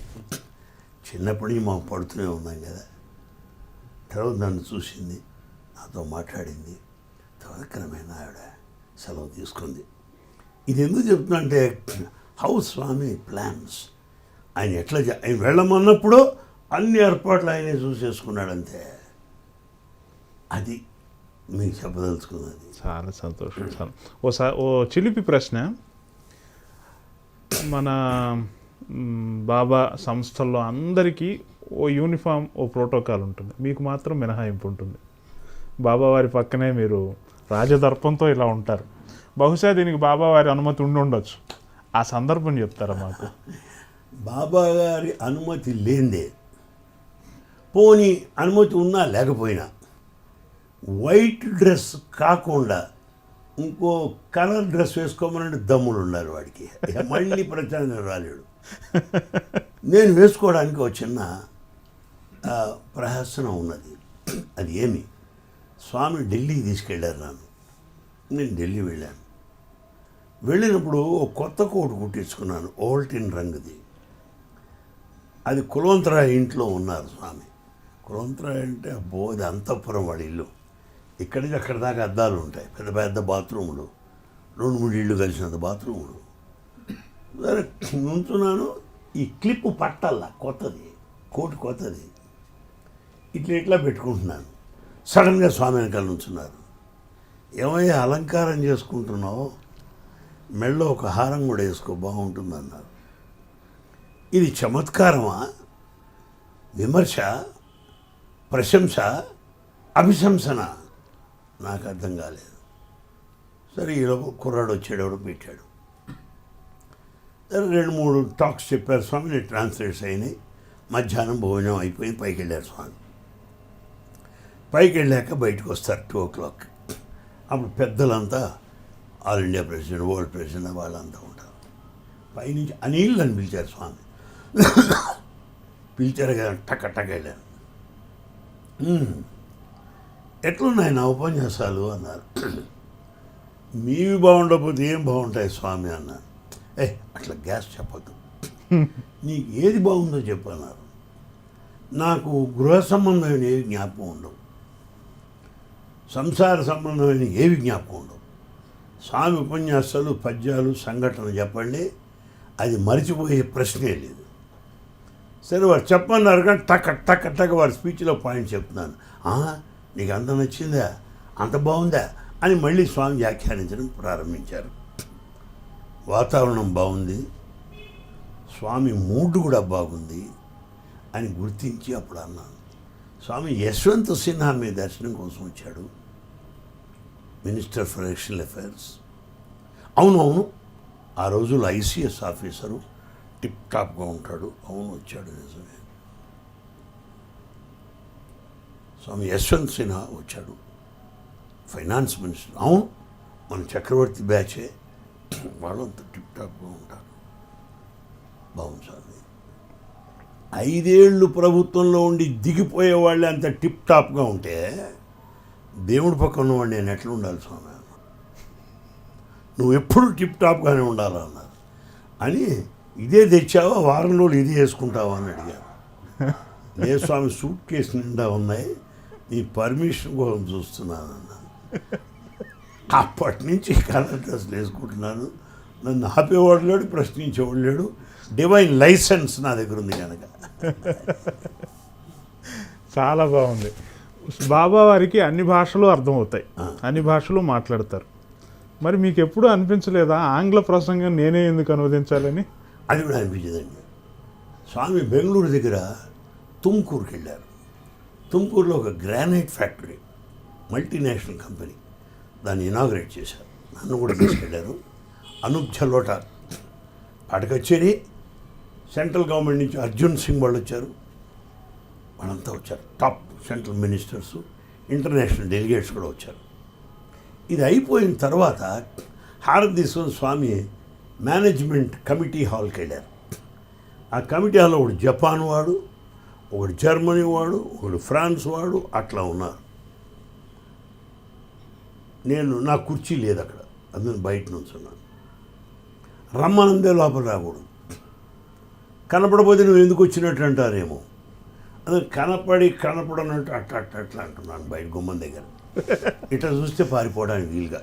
చిన్నప్పటి నుంచి మాకు పడుతూనే ఉన్నాం కదా. తర్వాత నన్ను చూసింది, నాతో మాట్లాడింది. తర్వాత క్రమేణా ఆవిడ సెలవు తీసుకుంది. ఇది ఎందుకు చెప్తున్నా అంటే, హౌ స్వామి ప్లాన్స్. ఆయన ఎట్లా ఆయన వెళ్ళమన్నప్పుడు అన్ని ఏర్పాట్లు ఆయనే చూసేసుకున్నాడంతే. అది మీకు చెప్పదలుచుకున్నది. చాలా సంతోషం. ఓ చిలిపి ప్రశ్న. మన బాబా సంస్థల్లో అందరికీ ఓ యూనిఫామ్, ఓ ప్రోటోకాల్ ఉంటుంది, మీకు మాత్రం మినహాయింపు ఉంటుంది. బాబా వారి పక్కనే మీరు రాజదర్పంతో ఇలా ఉంటారు. బహుశా దీనికి బాబా వారి అనుమతి ఉండొచ్చు. ఆ సందర్భం చెప్తారా మాకు? బాబా గారి అనుమతి లేదే, పోనీ అనుమతి ఉన్నా లేకపోయినా, వైట్ డ్రెస్ కాకుండా ఇంకో కలర్ డ్రెస్ వేసుకోమని దమ్ములు ఉన్నారు వాడికి. మళ్ళీ ప్రచారం రాలేడు. నేను వేసుకోవడానికి ఒక చిన్న ప్రహసనం ఉన్నది. అది ఏమి, స్వామి ఢిల్లీకి తీసుకెళ్ళారు నన్ను. నేను ఢిల్లీ వెళ్ళాను. వెళ్ళినప్పుడు ఒక కొత్త కోటు కుట్టించుకున్నాను, ఓల్టిన్ రంగుది. అది కులవంతరాయ ఇంట్లో ఉన్నారు స్వామి. కులవంతరాయ అంటే అబ్బో, అది అంతఃపురం వాడి ఇల్లు. ఇక్కడి నుంచి అక్కడి దాకా అద్దాలు ఉంటాయి, పెద్ద పెద్ద బాత్రూములు, 2-3 ఇళ్ళు కలిసినంత బాత్రూములు. సరే నుంచున్నాను, ఈ క్లిప్ పట్టల్లా, కొత్తది కోటు, కొత్తది. ఇట్లా పెట్టుకుంటున్నాను. సడన్గా స్వామి వెనకాల నుంచున్నారు. ఏమయ్యా అలంకారం చేసుకుంటున్నావు, మెళ్ళో ఒక హారం కూడా వేసుకో, బాగుంటుందన్నారు. ఇది చమత్కారమా, విమర్శ, ప్రశంస, అభిశంసన నాకు అర్థం కాలేదు. సరే ఈలోపు కుర్రాడు వచ్చాడు, పెట్టాడు. 2-3 టాక్స్ చెప్పారు స్వామి, నేను ట్రాన్స్లేట్స్ అయినాయి. మధ్యాహ్నం భోజనం అయిపోయింది, పైకి వెళ్ళారు స్వామి. పైకి వెళ్ళాక బయటకు వస్తారు 2 o'clock. అప్పుడు పెద్దలంతా all India president, world president వాళ్ళంతా ఉంటారు. పైనుంచి అనిల్ అని పిలిచారు స్వామి. పిలిచారు కదా, టక్క వెళ్ళాను. ఎట్లున్నాయి నా ఉపన్యాసాలు అన్నారు. మీవి బాగుండకపోతే ఏం బాగుంటాయి స్వామి అన్నారు. అట్లా గ్యాస్ చెప్పద్దు, నీకు ఏది బాగుందో చెప్పన్నారు. నాకు గృహ సంబంధమైన ఏవి జ్ఞాపకం ఉండవు, సంసార సంబంధమైన ఏవి జ్ఞాపకం ఉండవు. స్వామి ఉపన్యాసాలు, పద్యాలు, సంఘటన చెప్పండి, అది మరిచిపోయే ప్రశ్నే లేదు. సరే వారు చెప్పన్నారు కానీ టక్క వారి స్పీచ్లో పాయింట్ చెప్తున్నాను. నీకు అంత నచ్చిందా, అంత బాగుందా అని మళ్ళీ స్వామి వ్యాఖ్యానించడం ప్రారంభించారు. వాతావరణం బాగుంది, స్వామి మూడ్ కూడా బాగుంది అని గుర్తించి అప్పుడు అన్నాను. స్వామి యశ్వంత్ సిన్హా మీ దర్శనం కోసం వచ్చాడు, మినిస్టర్ ఫర్ ఎక్స్టర్నల్ అఫైర్స్. అవును, ఆ రోజుల్లో ICS ఆఫీసరు, టిప్ టాప్గా ఉంటాడు. అవును వచ్చాడు, నిజమే. స్వామి యశ్వంత్ సిన్హా వచ్చాడు, ఫైనాన్స్ మినిస్టర్. అవును, మన చక్రవర్తి బ్యాచే, వాళ్ళంతా టిప్ టాప్గా ఉంటారు. బాగుంది స్వామి. 5 ఏళ్ళు ప్రభుత్వంలో ఉండి దిగిపోయే వాళ్ళే అంత టిప్ టాప్గా ఉంటే దేవుడి పక్కన ఉన్నవాడు నేను ఎట్లా ఉండాలి స్వామి? నువ్వు ఎప్పుడు టిప్ టాప్గానే ఉండాలన్నారు. అని ఇదే తెచ్చావా, వారం రోజులు ఇది వేసుకుంటావా అని అడిగారు. లేదు స్వామి, సూట్ కేసు నిండా ఉన్నాయి, నీ పర్మిషన్ కోసం చూస్తున్నాను అన్నాను. అప్పటి నుంచి కలర్ డ్రెస్లు వేసుకుంటున్నాను, నన్ను ఆపేవాడు లేడు, ప్రశ్నించేవాడు లేడు. డివైన్ లైసెన్స్ నా దగ్గర ఉంది కనుక. చాలా బాగుంది. బాబా వారికి అన్ని భాషలు అర్థమవుతాయి, అన్ని భాషలు మాట్లాడతారు. మరి మీకు ఎప్పుడు అనిపించలేదా ఆంగ్ల ప్రసంగం నేనే ఎందుకు అనువదించాలని? అది కూడా అనిపించదండి. స్వామి బెంగళూరు దగ్గర తుమ్కూరుకి వెళ్ళారు. తుమ్కూరులో ఒక గ్రానైట్ ఫ్యాక్టరీ, మల్టీనేషనల్ కంపెనీ, దాన్ని ఇనాగ్రేట్ చేశారు. నన్ను కూడా తీసుకెళ్ళారు. అనూప్ జలోటా పాటకచ్చేరి, సెంట్రల్ గవర్నమెంట్ నుంచి అర్జున్ సింగ్ వాళ్ళు వచ్చారు, వాళ్ళంతా వచ్చారు. Top central ministers, international delegates కూడా వచ్చారు. ఇది అయిపోయిన తర్వాత హారతి తీసుకొని స్వామి మేనేజ్మెంట్ కమిటీ హాల్కి వెళ్ళారు. ఆ కమిటీ హాల్లో ఒకడు జపాన్ వాడు, ఒకడు జర్మనీ వాడు, ఒకడు ఫ్రాన్స్ వాడు అట్లా ఉన్నారు. నా కుర్చీ లేదు అక్కడ, అందుకని బయట నుంచి ఉన్నాను. రమ్మనందే లోపల రాకూడదు, కనపడపోతే నువ్వు ఎందుకు వచ్చినట్టు అంటారేమో, అది కనపడనట్టు అట్లా అంటున్నాను బయట గుమ్మం దగ్గర. ఇట్లా చూస్తే పారిపోవడానికి వీలుగా,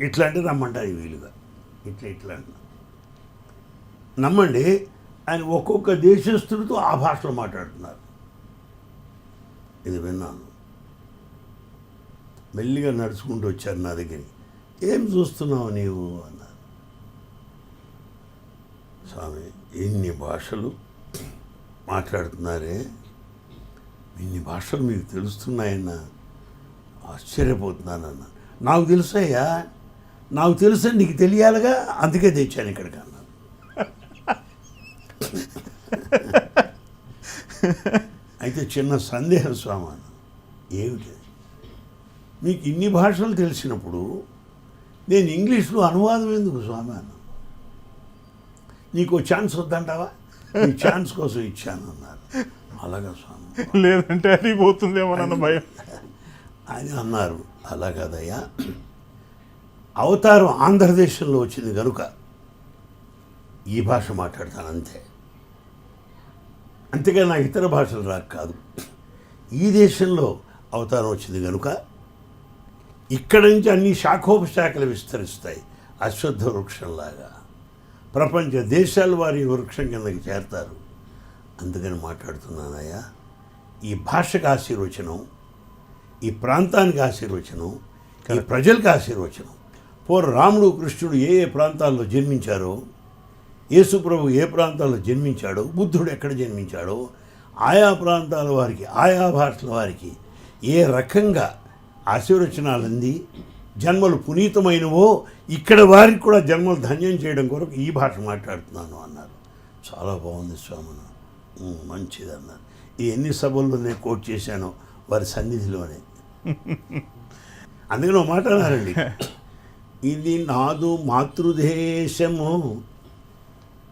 ఇట్లా అంటే రమ్మంటానికి వీలుగా, ఇట్లా అంటున్నా. నమ్మండి, ఆయన ఒక్కొక్క దేశస్తుడితో ఆ భాషలో మాట్లాడుతున్నారు. ఇది విన్నాను. మెల్లిగా నడుచుకుంటూ వచ్చారు నా దగ్గరికి. ఏం చూస్తున్నావు నీవు అన్నారు. స్వామి, ఎన్ని భాషలు మాట్లాడుతున్నారే, ఇన్ని భాషలు మీకు తెలుస్తున్నాయన్నా, ఆశ్చర్యపోతున్నానన్నా. నాకు తెలుసాయ్యా, నాకు తెలుసా, నీకు తెలియాలిగా, అందుకే తెచ్చాను ఇక్కడికి అన్నాను. అయితే చిన్న సందేహం స్వామి అన్న, ఏమిటి, మీకు ఇన్ని భాషలు తెలిసినప్పుడు నేను ఇంగ్లీష్లో అనువాదం ఎందుకు స్వామి అన్న? నీకు ఛాన్స్ వద్దంటావా? నీ ఛాన్స్ కోసం ఇచ్చాను అన్నారు. అలాగా స్వామి, లేదంటే అది పోతుందేమో అన్న భయం అని అన్నారు. అలా కదయ్యా, అవతారం ఆంధ్రదేశంలో వచ్చింది కనుక ఈ భాష మాట్లాడతాను అంతే, అంతేగా నాకు ఇతర భాషలు రాక కాదు. ఈ దేశంలో అవతారం వచ్చింది కనుక ఇక్కడి నుంచి అన్ని శాఖోపశాఖలు విస్తరిస్తాయి. అశ్వత్థ వృక్షంలాగా ప్రపంచ దేశాల వారి వృక్షం కిందకి చేరతారు. అందుకని మాట్లాడుతున్నానయ్యా. ఈ భాషకు ఆశీర్వచనం, ఈ ప్రాంతానికి ఆశీర్వచనం, ఈ ప్రజలకు ఆశీర్వచనం. రాముడు కృష్ణుడు ఏ ఏ ప్రాంతాల్లో జన్మించారో, యేసుప్రభు ఏ ప్రాంతాల్లో జన్మించాడో, బుద్ధుడు ఎక్కడ జన్మించాడో, ఆయా ప్రాంతాల వారికి, ఆయా భాషల వారికి ఏ రకంగా ఆశీర్వచనాలు అంది జన్మలు పునీతమైనవో ఇక్కడ వారికి కూడా జన్మలు ధన్యం చేయడం కొరకు ఈ భాష మాట్లాడుతున్నాను అన్నారు. చాలా బాగుంది స్వామి, మంచిది అన్నారు. ఈ ఎన్ని సభల్లో నేను కోట్ చేశానో వారి సన్నిధిలోనే. అందుకని ఒక మాట అన్నారండి, ఇది నాదు మాతృదేశము,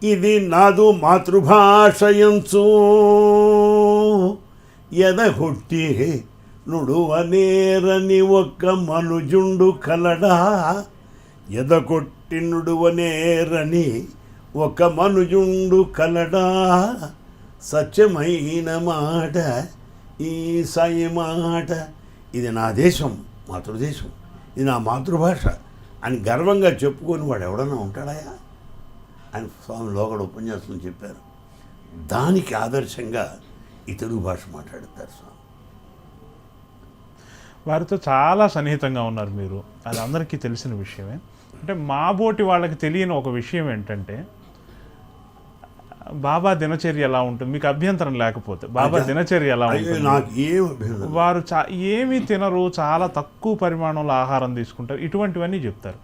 ఇది నాదు మాతృభాషయంచు, ఎదగొట్టి నుడువనేరని ఒక్క మనుజుండు కలడా, ఎదగొట్టి నుడువనేరని ఒక మనుజుండు కలడా, సత్యమైన మాట ఈ సాయి మాట. ఇది నా దేశం, మాతృదేశం, ఇది నా మాతృభాష అని గర్వంగా చెప్పుకొని వాడు ఎవడన్నా ఉంటాడాయా అని స్వామి లోగడ ఉపన్యాసం చెప్పారు. దానికి ఆదర్శంగా ఈ తెలుగు భాష మాట్లాడతారు స్వామి. వారితో చాలా సన్నిహితంగా ఉన్నారు మీరు, అది అందరికీ తెలిసిన విషయమే. అంటే మాబోటి వాళ్ళకి తెలియని ఒక విషయం ఏంటంటే బాబా దినచర్య ఎలా ఉంటుంది, మీకు అభ్యంతరం లేకపోతే బాబా దినచర్య ఎలా ఉంటుంది? నాకు ఏం అభ్యంతరం. వారు ఏమీ తినరు, చాలా తక్కువ పరిమాణంలో ఆహారం తీసుకుంటారు, ఇటువంటివన్నీ చెప్తారు.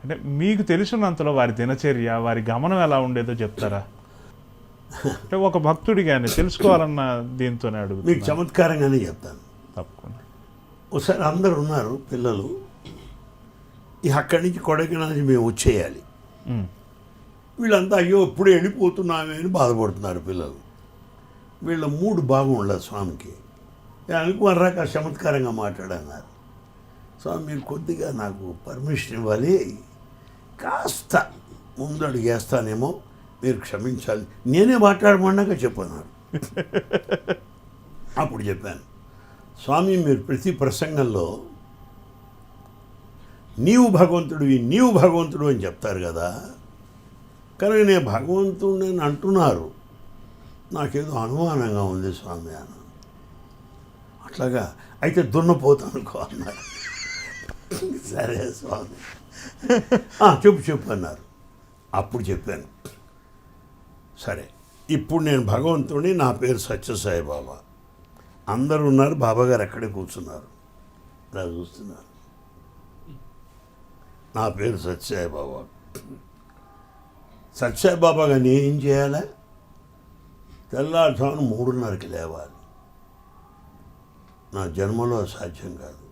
అంటే మీకు తెలిసినంతలో వారి దినచర్య, వారి గమనం ఎలా ఉండేదో చెప్తారా? అంటే ఒక భక్తుడిగానే తెలుసుకోవాలన్న దీంతోనే అడుగు. మీకు చమత్కారంగానే చెప్తాను. తప్పకుండా. ఒకసారి అందరు ఉన్నారు పిల్లలు, అక్కడి నుంచి కొడైకెనాల్ మేము వచ్చేయాలి. వీళ్ళంతా అయ్యో ఎప్పుడు వెళ్ళిపోతున్నామే అని బాధపడుతున్నారు పిల్లలు. వీళ్ళ మూడు బాగుండదు స్వామికి. అనుకున్నారాక చమత్కారంగా మాట్లాడన్నారు. స్వామి మీరు కొద్దిగా నాకు పర్మిషన్ ఇవ్వాలి, కాస్త ముందు అడిగేస్తానేమో, మీరు క్షమించాలి. నేనే మాట్లాడమన్నాక చెప్పన్నారు. అప్పుడు చెప్పాను, స్వామి మీరు ప్రతి ప్రసంగంలో నీవు భగవంతుడివి, నీవు భగవంతుడు అని చెప్తారు కదా, కనుక నేను భగవంతుడిని అని అంటున్నారు, నాకేదో అనుమానంగా ఉంది స్వామి అన్న. అట్లాగా అయితే దున్నపోతానుకో అన్నారు. సరే స్వామి చెప్పు అన్నారు. అప్పుడు చెప్పాను, సరే ఇప్పుడు నేను భగవంతుడిని, నా పేరు సత్యసాయి బాబా. అందరూ ఉన్నారు, బాబాగారు అక్కడే కూర్చున్నారు, ఇలా చూస్తున్నారు. నా పేరు సత్యసాయి బాబా. సత్యసాయి బాబా గారిని ఏం చేయాలి? తెల్లారుజామున 3:30కి లేవాలి. నా జన్మలో సాధ్యం కాదు.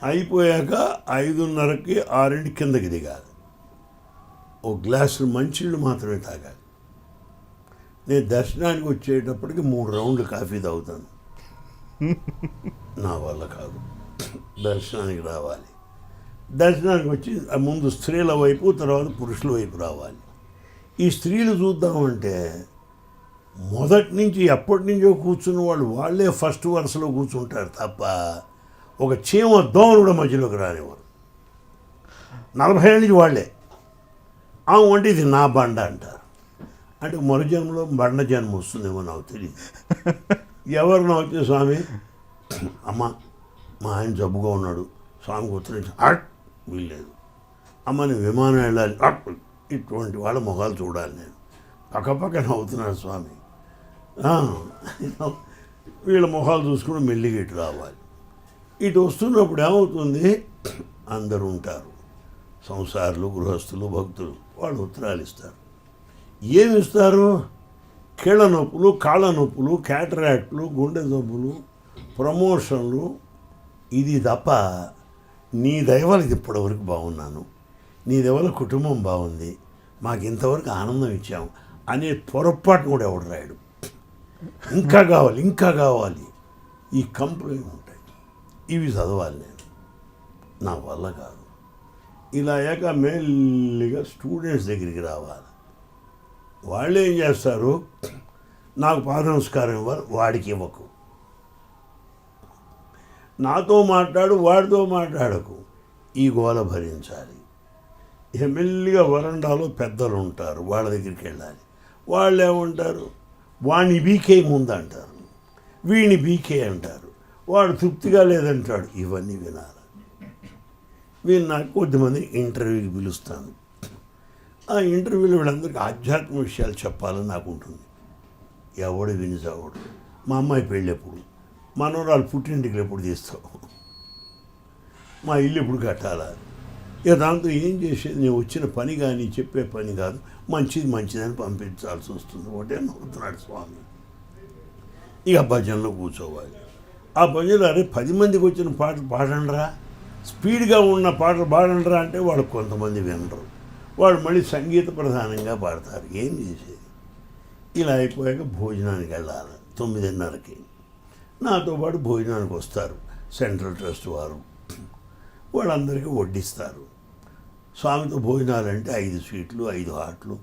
అయిపోయాక 5:30కి 6 కిందకి దిగాలి. ఓ గ్లాసు మంచినీళ్ళు మాత్రమే తాగాలి. నేను దర్శనానికి వచ్చేటప్పటికి 3 రౌండ్లు కాఫీ తాగుతాను. నా వల్ల కాదు. దర్శనానికి రావాలి. దర్శనానికి వచ్చి ముందు స్త్రీల వైపు, తర్వాత పురుషుల వైపు రావాలి. ఈ స్త్రీలు చూద్దామంటే మొదటి నుంచి ఎప్పటి నుంచో కూర్చున్న వాళ్ళే ఫస్ట్ వరుసలో కూర్చుంటారు తప్ప ఒక చీమ దోమలు కూడా మధ్యలోకి రానివారు. 40 ఏళ్ళ నుంచి వాళ్ళే అంటే ఇది నా బండ అంటారు. అంటే మరు జన్మలో బండ జన్మ వస్తుందేమో నాకు తెలియదు. ఎవరు నా వచ్చే స్వామి, అమ్మ మా ఆయన జబ్బుగా ఉన్నాడు, స్వామికి ఉత్తరించ వీల్లేదు, అమ్మ నేను విమానం వెళ్ళాలి, ఇటువంటి వాళ్ళ మొహాలు చూడాలి. నేను పక్కపక్క నవ్వుతున్నాడు స్వామి. వీళ్ళ మొహాలు చూసుకుని మెల్లిగా ఇటు రావాలి. ఇటు వస్తున్నప్పుడు ఏమవుతుంది, అందరూ ఉంటారు, సంసారులు, గృహస్థులు, భక్తులు. వాళ్ళు ఉత్తరాలు ఇస్తారు. ఏమి ఇస్తారు? కీళ్ళ నొప్పులు, కాళ్ళ నొప్పులు, క్యాటరాక్ట్లు, గుండె జబ్బులు, ప్రమోషన్లు. ఇది తప్ప నీ దయవల్ల ఇప్పటివరకు బాగున్నాను, నీ దయవల్ల కుటుంబం బాగుంది, మాకు ఇంతవరకు ఆనందం ఇచ్చాము అనే పొరపాటు కూడా ఎవడు రాయడు. ఇంకా కావాలి, ఇంకా కావాలి, ఈ కంప్లైంట్ ఉంటాయి. ఇవి చదవాలి. నేను నా వల్ల కాదు. ఇలా అయ్యాక మెల్లిగా స్టూడెంట్స్ దగ్గరికి రావాలి. వాళ్ళు ఏం చేస్తారు, నాకు పాద నమస్కారం ఇవ్వాలి, వాడికి ఇవ్వకు. నాతో మాట్లాడు, వాడితో మాట్లాడకు. ఈ గోల భరించాలి. ఇక మెల్లిగా వరండాలో పెద్దలు ఉంటారు, వాళ్ళ దగ్గరికి వెళ్ళాలి. వాళ్ళు ఏమంటారు, వాడిని బీకే ముందు అంటారు, వీడిని బీకే అంటారు, వాడు తృప్తిగా లేదంటాడు. ఇవన్నీ వినాలి. నాకు కొద్దిమంది ఇంటర్వ్యూకి పిలుస్తాను. ఆ ఇంటర్వ్యూలో వీళ్ళందరికీ ఆధ్యాత్మిక విషయాలు చెప్పాలని నాకు ఉంటుంది. ఎవడు వినిసావాడు. మా అమ్మాయి పెళ్ళి ఎప్పుడు, మనవరాలు పుట్టింటికి ఎప్పుడు తీస్తావు, మా ఇల్లు ఎప్పుడు కట్టాలా, ఇక దాంతో ఏం చేసేది, నేను వచ్చిన పని కానీ చెప్పే పని కాదు, మంచిదని పంపించాల్సి వస్తుంది. ఒకటే నవ్వుతున్నాడు స్వామి. ఇక భజనలో కూర్చోవాలి. ఆ భజనలో అరే 10 మందికి వచ్చిన పాటలు పాడండిరా, స్పీడ్గా ఉన్న పాటలు పాడండిరా అంటే వాళ్ళు కొంతమంది వినరు, వాళ్ళు మళ్ళీ సంగీత ప్రధానంగా పాడతారు. ఏం చేసేది? ఇలా అయిపోయాక భోజనానికి వెళ్ళాలి 9:30కి. నాతో పాటు భోజనానికి వస్తారు సెంట్రల్ ట్రస్ట్ వారు, వాళ్ళందరికీ వడ్డిస్తారు. స్వామితో భోజనాలంటే 5 స్వీట్లు 5 హాట్లు,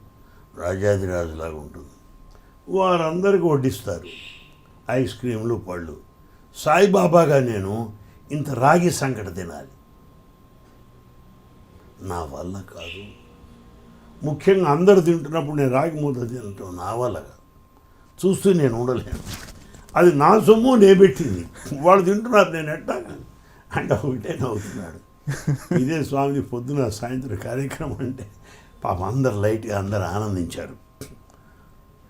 రాజాదిరాజులాగా ఉంటుంది. వారందరికీ వడ్డిస్తారు ఐస్ క్రీములు పళ్ళు. సాయిబాబాగా నేను ఇంత రాగి సంకట తినాలి, నా వల్ల కాదు. ముఖ్యంగా అందరు తింటున్నప్పుడు నేను రాగి మూత తినటం నా వల్ల కాదు, చూస్తూ నేను ఉండలేను. అది నా సొమ్ము నేను పెట్టింది, వాళ్ళు తింటున్నారు, నేను ఎట్టా అంటే ఒకటే నవ్వుతున్నాడు. ఇదే స్వామి పొద్దున సాయంత్రం కార్యక్రమం అంటే పాప అందరు లైట్గా అందరు ఆనందించారు.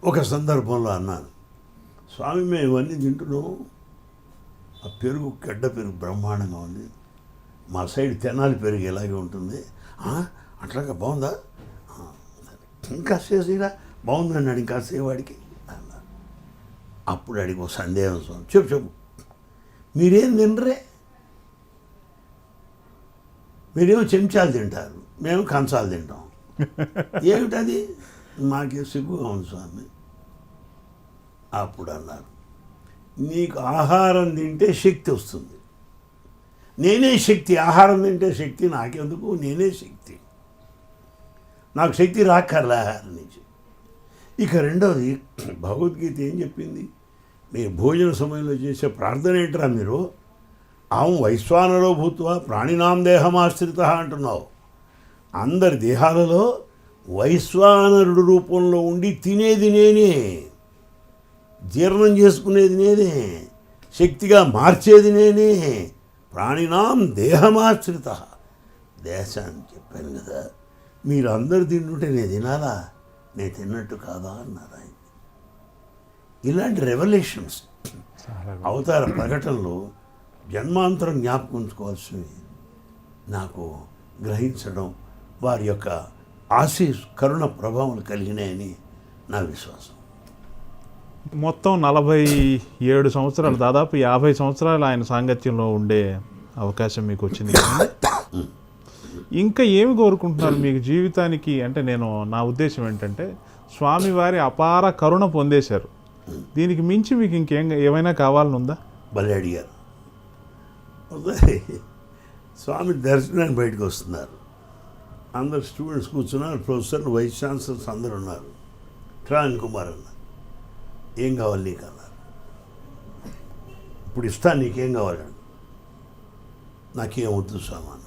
ఒక సందర్భంలో అన్నాను, స్వామి మేము ఇవన్నీ తింటున్నాం, ఆ పెరుగు గడ్డ పెరుగు బ్రహ్మాండంగా ఉంది, మా సైడ్ తెనాలి పెరుగు ఎలాగే ఉంటుంది, అట్లాగా బాగుందా, ఇంకా చేసిరా బాగుంది అన్నాడు. ఇంకా సేవాడికి అన్నా. అప్పుడు అడిగి ఒక సందేహం, స్వామి చెప్పు మీరేం తినరే, మీరేమో చెంచాలు తింటారు, మేము కంచాలు తింటాం, ఏమిటది, మాకే సిగ్గుగా ఉంది స్వామి. అప్పుడు అన్నారు, నీకు ఆహారం తింటే శక్తి వస్తుంది, నేనే శక్తి, ఆహారం తింటే శక్తి నాకెందుకు, నేనే శక్తి, నాకు శక్తి రాక్కర్లే ఆహారం నుంచి. ఇక రెండవది భగవద్గీత ఏం చెప్పింది, మీరు భోజన సమయంలో చేసే ప్రార్థన ఏంటరా, మీరు వైశ్వానరో భూత్వా ప్రాణినాం దేహమాశ్రిత అంటున్నావు. అందరి దేహాలలో వైశ్వానరుడు రూపంలో ఉండి తినేది నేనే, జీర్ణం చేసుకునేది నేనే, శక్తిగా మార్చేది నేనే, ప్రాణినాం దేహమాశ్రిత. దేశాన్ని చెప్పాను కదా, మీరు అందరు తింటుంటే నేను తినాలా, నేను తిన్నట్టు కాదా అన్నారు ఆయన. ఇలాంటి రెవల్యూషన్స్ అవతార ప్రకటనలో జన్మాంతరం జ్ఞాపకం ఉంచుకోవాల్సినవి నాకు గ్రహించడం, వారి యొక్క ఆశీస్ కరుణ ప్రభావం కలిగినాయని నా విశ్వాసం. మొత్తం 47 సంవత్సరాలు, దాదాపు 50 సంవత్సరాలు ఆయన సాంగత్యంలో ఉండే అవకాశం మీకు వచ్చింది. ఇంకా ఏమి కోరుకుంటున్నారు మీకు జీవితానికి? అంటే నా ఉద్దేశం ఏంటంటే, స్వామివారి అపార కరుణ పొందేశారు, దీనికి మించి మీకు ఏమైనా కావాలని ఉందా? భలే అడిగారు. స్వామి దర్శనానికి బయటకు వస్తున్నారు, అందరు స్టూడెంట్స్ కూర్చున్నారు, ప్రొఫెసర్లు వైస్ ఛాన్సలర్స్ అందరు ఉన్నారు. ట్రాన్ కుమార్ అన్న, ఏం కావాలి నీకు అన్నారు. ఇప్పుడు ఇస్తాను, నీకేం కావాలండి. నాకేం వద్దు స్వామి అన్న.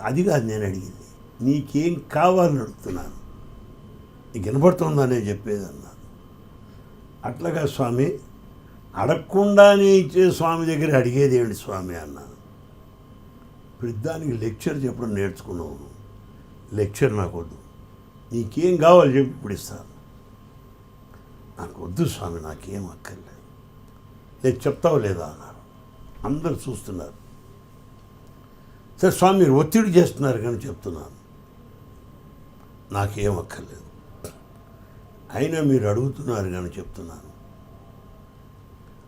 అది కాదు నేను అడిగింది, నీకేం కావాలని అడుగుతున్నాను, నీకు వినపడుతుందా నేను చెప్పేది అన్నాను. అట్లాగా స్వామి, అడగకుండానే ఇచ్చే స్వామి దగ్గర అడిగేది ఏంటి స్వామి అన్నాను. ప్రతిదానికి లెక్చర్ చెప్పడం నేర్చుకున్నాను, లెక్చర్ నాకు వద్దు, నీకేం కావాలి చెప్పి ఇప్పుడు ఇస్తాను. నాకు వద్దు స్వామి, నాకేం అక్కర్లేదు, నేను చెప్తావు లేదా అన్నారు. అందరూ చూస్తున్నారు. సరే స్వామి మీరు ఒత్తిడి చేస్తున్నారు కానీ చెప్తున్నాను, నాకేం అక్కర్లేదు, అయినా మీరు అడుగుతున్నారు కానీ చెప్తున్నాను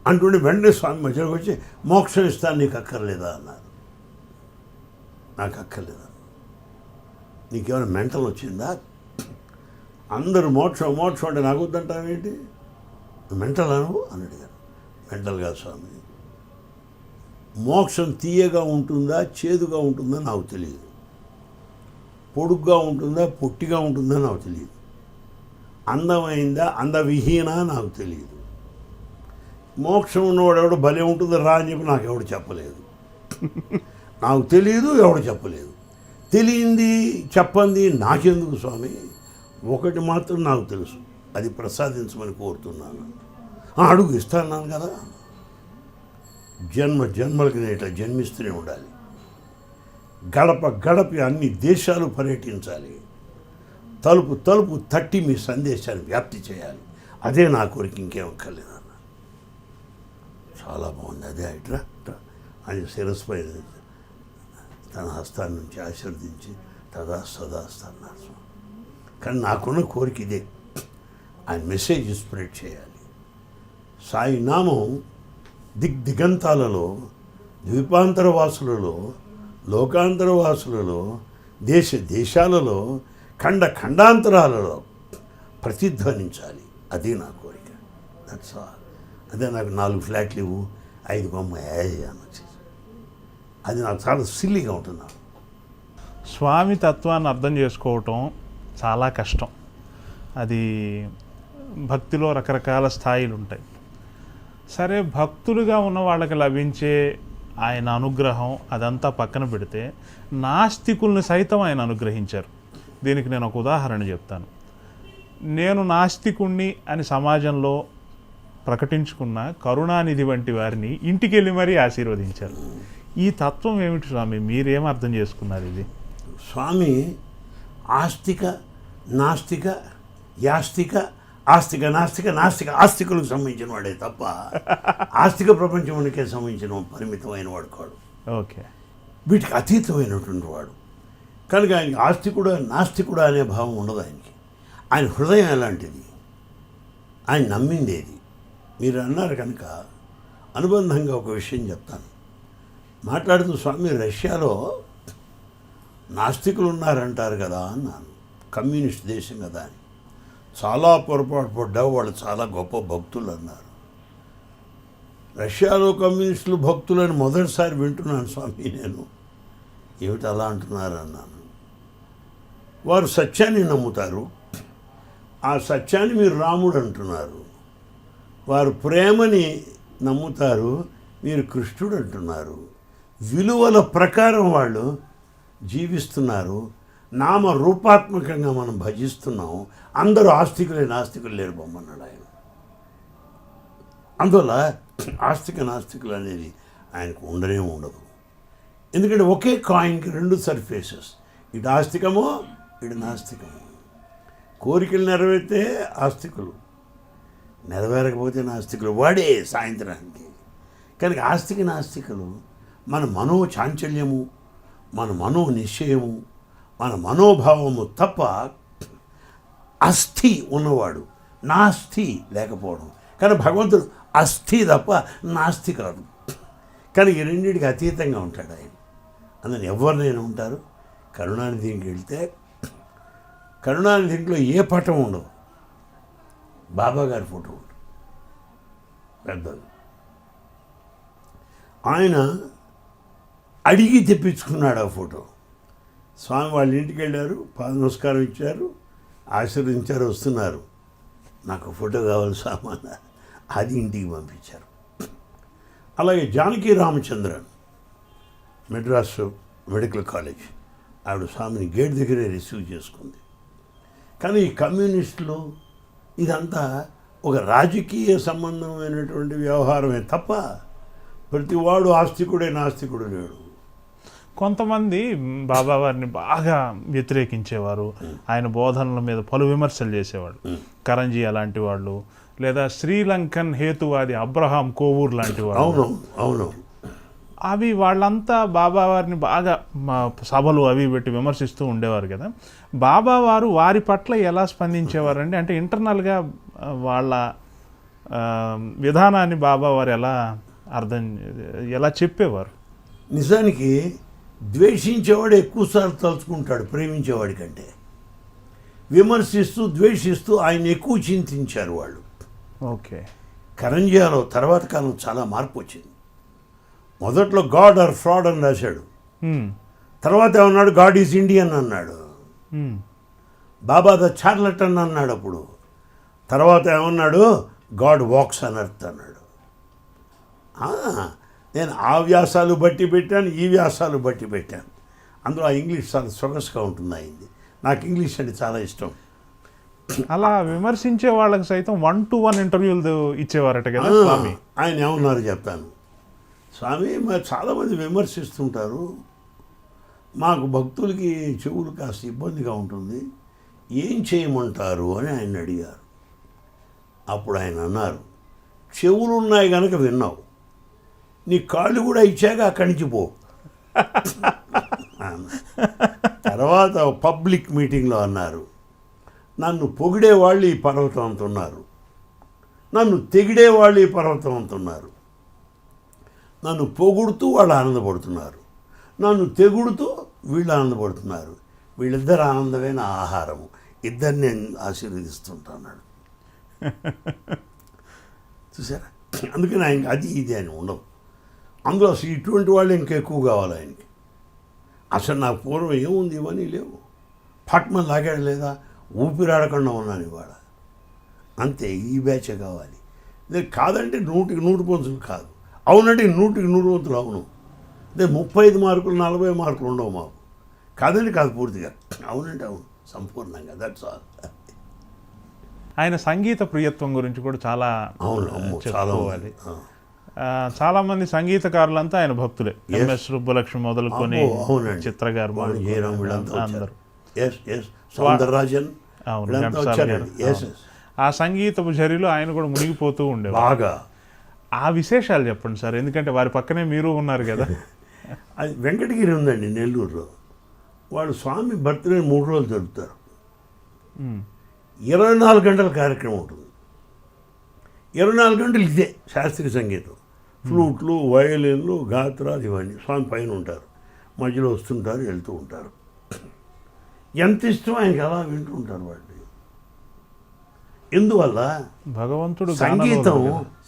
అంటుండే వెంటనే స్వామి మధ్యలోకి వచ్చి, మోక్షం ఇస్తాను నీకు అక్కర్లేదా అన్నారు. నాకు అక్కర్లేదా, నీకేమైనా మెంటల్ వచ్చిందా, అందరూ మోక్షం మోక్షం అంటే నాకు వద్దంటావేంటి, మెంటల్ అనువు అని అడిగారు. మెంటల్ కాదు స్వామి, మోక్షం తీయగా ఉంటుందా చేదుగా ఉంటుందా నాకు తెలియదు, పొడుగ్గా ఉంటుందా పొట్టిగా ఉంటుందా నాకు తెలియదు, అందమైందా అందవిహీనా నాకు తెలియదు. మోక్షం ఉన్నవాడు ఎవడు భలే ఉంటుంది రా అని చెప్పి నాకు ఎవడు చెప్పలేదు, నాకు తెలియదు, ఎవడు చెప్పలేదు. తెలియంది చెప్పంది నాకెందుకు స్వామి, ఒకటి మాత్రం నాకు తెలుసు, అది ప్రసాదించమని కోరుతున్నాను. అడుగు ఇస్తాను కదా. జన్మ జన్మలకి నేను ఇట్లా జన్మిస్తూనే ఉండాలి, గడప గడప అన్ని దేశాలు పర్యటించాలి, తలుపు తలుపు తట్టి మీ సందేశాన్ని వ్యాప్తి చేయాలి, అదే నా కోరిక, ఇంకేం అక్కర్లేదు అన్న. చాలా బాగుంది, అదే ఇట్రా ఆయన శిరస్సు పైన తన హస్తాన్ని నుంచి ఆశీర్వదించి తదాస్తు అన్నారు. కానీ నాకున్న కోరిక ఇదే, ఆయన మెసేజ్ స్ప్రెడ్ చేయాలి. సాయి నామం దిగంతాలలో, ద్వీపాంతర వాసులలో, లోకాంతర వాసులలో, దేశాలలో, ఖండాంతరాలలో ప్రతిధ్వనించాలి. అది నా కోరిక. That's all. అదే నాకు 4 ఫ్లాట్లు ఇవ్వు, 5 బొమ్మ అనొచ్చేసి అది నాకు చాలా సిల్లీగా ఉంటుంది. స్వామి తత్వాన్ని అర్థం చేసుకోవటం చాలా కష్టం. అది భక్తిలో రకరకాల స్థాయిలు ఉంటాయి. సరే, భక్తులుగా ఉన్న వాళ్ళకి లభించే ఆయన అనుగ్రహం అదంతా పక్కన పెడితే నాస్తికుల్ని సైతం ఆయన అనుగ్రహించారు. దీనికి నేను ఒక ఉదాహరణ చెప్తాను. నేను నాస్తికుణ్ణి అని సమాజంలో ప్రకటించుకున్న కరుణానిధి వంటి వారిని ఇంటికి వెళ్ళి మరీ ఆశీర్వదించారు. ఈ తత్వం ఏమిటి స్వామి? మీరేం అర్థం చేసుకున్నారు ఇది? స్వామి ఆస్తిక, నాస్తిక, యాస్తిక, ఆస్తికులకు సంబంధించిన వాడే తప్ప ఆస్తిక ప్రపంచానికే సంబంధించిన పరిమితమైన వాడు కాడు. ఓకే, వీటికి అతీతమైనటువంటి వాడు కనుక ఆయనకి ఆస్తికుడు నాస్తికుడు అనే భావం ఉండదు. ఆయన హృదయం ఎలాంటిది, ఆయన నమ్మిందేది. మీరు అన్నారు కనుక అనుబంధంగా ఒక విషయం చెప్తాను. మాట్లాడుతూ స్వామి రష్యాలో నాస్తికులు ఉన్నారంటారు కదా అన్నాను. కమ్యూనిస్ట్ దేశం కదా అని. చాలా పొరపాటు పడ్డావు, వాళ్ళు చాలా గొప్ప భక్తులు అన్నారు. రష్యాలో కమ్యూనిస్టులు భక్తులని మొదటిసారి వింటున్నాను స్వామి నేను. ఏమిటి అలా అంటున్నారు అన్నాను. వారు సత్యాన్ని నమ్ముతారు, ఆ సత్యాన్ని మీరు రాముడు అంటున్నారు. వారు ప్రేమని నమ్ముతారు, మీరు కృష్ణుడు అంటున్నారు. విలువల ప్రకారం వాళ్ళు జీవిస్తున్నారు, నామ రూపాత్మకంగా మనం భజిస్తున్నాం. అందరూ ఆస్తికులే, నాస్తికులు లేరు బొమ్మన్నాడు ఆయన. అందువల్ల ఆస్తిక నాస్తికులు అనేది ఆయనకు ఉండనే ఉండదు. ఎందుకంటే ఒకే కాయిన్కి 2 సర్ఫేసెస్, ఇటు ఆస్తికమో ఇటు నాస్తికము. కోరికలు నెరవేరితే ఆస్తికులు, నెరవేరకపోతే నాస్తికులు. వాడే సాయంత్రానికి. కనుక ఆస్తిక నాస్తికులు మన మనో చాంచల్యము, మన మనో నిశ్చయము, మన మనోభావము తప్ప అస్థి ఉన్నవాడు, నాస్తి లేకపోవడం. కానీ భగవంతుడు అస్థి తప్ప నాస్తి కాదు. కానీ ఈ రెండింటికి అతీతంగా ఉంటాడు ఆయన. అందుకని ఎవరినైనా ఉంటారు. కరుణానిధికి వెళ్తే కరుణానిధిలో ఏ పటం ఉండదు, బాబా గారి ఫోటో ఉంటుంది పెద్దది. ఆయన అడిగి తెప్పించుకున్నాడు ఆ ఫోటో. స్వామి వాళ్ళ ఇంటికి వెళ్ళారు, పాద నమస్కారం ఇచ్చారు, ఆశీర్వదించారు, వస్తున్నారు. నాకు ఫోటో కావాలి స్వామి అన్నారు. అది ఇంటికి పంపించారు. అలాగే జానకి రామచంద్రన్ మెడ్రాస్ మెడికల్ కాలేజ్, ఆవిడ స్వామిని గేట్ దగ్గరే రిసీవ్ చేసుకుంది. కానీ ఈ కమ్యూనిస్టులు ఇదంతా ఒక రాజకీయ సంబంధమైనటువంటి వ్యవహారమే తప్ప ప్రతివాడు ఆస్తికుడే నాస్తికుడు లేడు. కొంతమంది బాబా వారిని బాగా వ్యతిరేకించేవారు, ఆయన బోధనల మీద పలు విమర్శలు చేసేవాడు. కరంజీ అలాంటి వాళ్ళు, లేదా శ్రీలంకన్ హేతువాది అబ్రహాం కోవూర్ లాంటి వాళ్ళు. అవును అవును. అవి వాళ్ళంతా బాబా వారిని బాగా సభలు అవి పెట్టి విమర్శిస్తూ ఉండేవారు కదా. బాబా వారు వారి పట్ల ఎలా స్పందించేవారండి? అంటే ఇంటర్నల్గా వాళ్ళ విధానాన్ని బాబా వారు ఎలా చెప్పేవారు? నిజానికి ద్వేషించేవాడు ఎక్కువసార్లు తలుచుకుంటాడు ప్రేమించేవాడి కంటే. విమర్శిస్తూ ద్వేషిస్తూ ఆయన ఎక్కువ చింతించారు వాళ్ళు. ఓకే. కరంజియాలో తర్వాత కాలం చాలా మార్పు వచ్చింది. మొదట్లో గాడ్ ఆర్ ఫ్రాడ్ అని రాశాడు. తర్వాత ఏమన్నాడు? గాడ్ ఈజ్ ఇండియన్ అన్నాడు. బాబా ద చార్లటన్ అన్నాడు అప్పుడు. తర్వాత ఏమన్నాడు? గాడ్ వాక్స్ అన్ ఎర్త్ అన్నాడు. నేను ఆ వ్యాసాలు బట్టి పెట్టాను, ఈ వ్యాసాలు బట్టి పెట్టాను. అందులో ఆ ఇంగ్లీష్ చాలా సొగసుగా ఉంటుంది అయింది. నాకు ఇంగ్లీష్ అంటే చాలా ఇష్టం. అలా విమర్శించే వాళ్ళకి సైతం 1-to-1 ఇంటర్వ్యూలు ఇచ్చేవారట కదా స్వామి. ఆయన ఏమన్నారు చెప్తాను. స్వామి, మరి చాలామంది విమర్శిస్తుంటారు, మాకు భక్తులకి చెవులు కాస్త ఇబ్బందిగా ఉంటుంది, ఏం చేయమంటారు అని ఆయన అడిగారు. అప్పుడు ఆయన అన్నారు, చెవులు ఉన్నాయి కనుక విన్నావు, నీ కాళ్ళు కూడా ఇచ్చాక అక్కడి నుంచి పో. తర్వాత పబ్లిక్ మీటింగ్లో అన్నారు, నన్ను పొగిడేవాళ్ళు ఈ పర్వతం అంటున్నారు, నన్ను తెగిడేవాళ్ళు ఈ పర్వతం అంటున్నారు. నన్ను పొగుడుతూ వాళ్ళు ఆనందపడుతున్నారు, నన్ను తెగుడుతూ వీళ్ళు ఆనందపడుతున్నారు. వీళ్ళిద్దరు ఆనందమే నా ఆహారము, ఇద్దరిని నేను ఆశీర్వదిస్తుంటున్నాడు. చూసారా? అందుకని ఆయనకి అది ఇది అని ఉండవు. అందులో అసలు ఇటువంటి వాళ్ళు ఇంకెక్కువ కావాలి ఆయనకి. అసలు నాకు పూర్వం ఏముంది, ఇవన్నీ లేవు. పట్మన్ లాగాడు లేదా, ఊపిరాడకుండా ఉన్నాను ఇవాళ. అంతే, ఈ బ్యాచే కావాలి. ఇది కాదంటే 100కి 100 పంచులు కాదు, అవునంటే 100కి 100 వంతులు అవును. అదే 35 మార్కులు 40 మార్కులు ఉండవు మాకు. కాదండి కాదు, పూర్తిగా అవునంటే అవును, సంపూర్ణంగా. That's all. ఆయన సంగీత ప్రియత్వం గురించి కూడా చాలా చెప్పుకోవాలి. చాలామంది సంగీతకారులంతా ఆయన భక్తులే. ఎంఎస్ సుబ్బలక్ష్మి మొదలుకొని చిత్ర గారు, అందరూ. ఆ సంగీతపు జరిలో ఆయన కూడా మునిగిపోతూ ఉండేవారు బాగా. ఆ విశేషాలు చెప్పండి సార్, ఎందుకంటే వారి పక్కనే మీరు ఉన్నారు కదా. అది వెంకటగిరి ఉందండి నెల్లూరులో. వాళ్ళు స్వామి బర్త్డే 3 రోజులు జరుపుతారు. 24 గంటల కార్యక్రమం ఉంటుంది. 24 గంటలు ఇదే శాస్త్రీయ సంగీతం, ఫ్లూట్లు, వయలిన్లు, గాత్రాలు, ఇవన్నీ. స్వామి పైన ఉంటారు, మధ్యలో వస్తుంటారు, వెళ్తూ ఉంటారు. ఎంత ఇష్టం ఆయనకి, అలా వింటూ ఉంటారు వాళ్ళు. ఎందువల్ల భగవంతుడు సంగీతం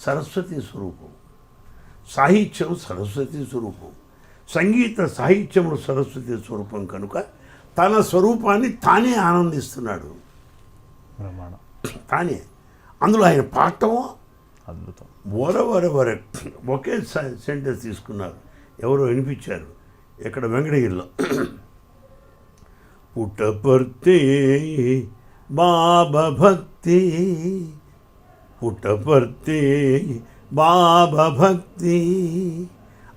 సరస్వతి స్వరూపం, సాహిత్యం సరస్వతి స్వరూపం. సంగీత సాహిత్యములు సరస్వతి స్వరూపం కనుక తన స్వరూపాన్ని తానే ఆనందిస్తున్నాడు, తానే. అందులో ఆయన పాడటం అద్భుతం. వరవరవర ఒకే సెంటెన్స్ తీసుకున్నారు, ఎవరో వినిపించారు ఇక్కడ వెంకటగిరిలో. పుట్టపర్తి బాబా భక్తి, పుట్టపర్తి బాబా భక్తి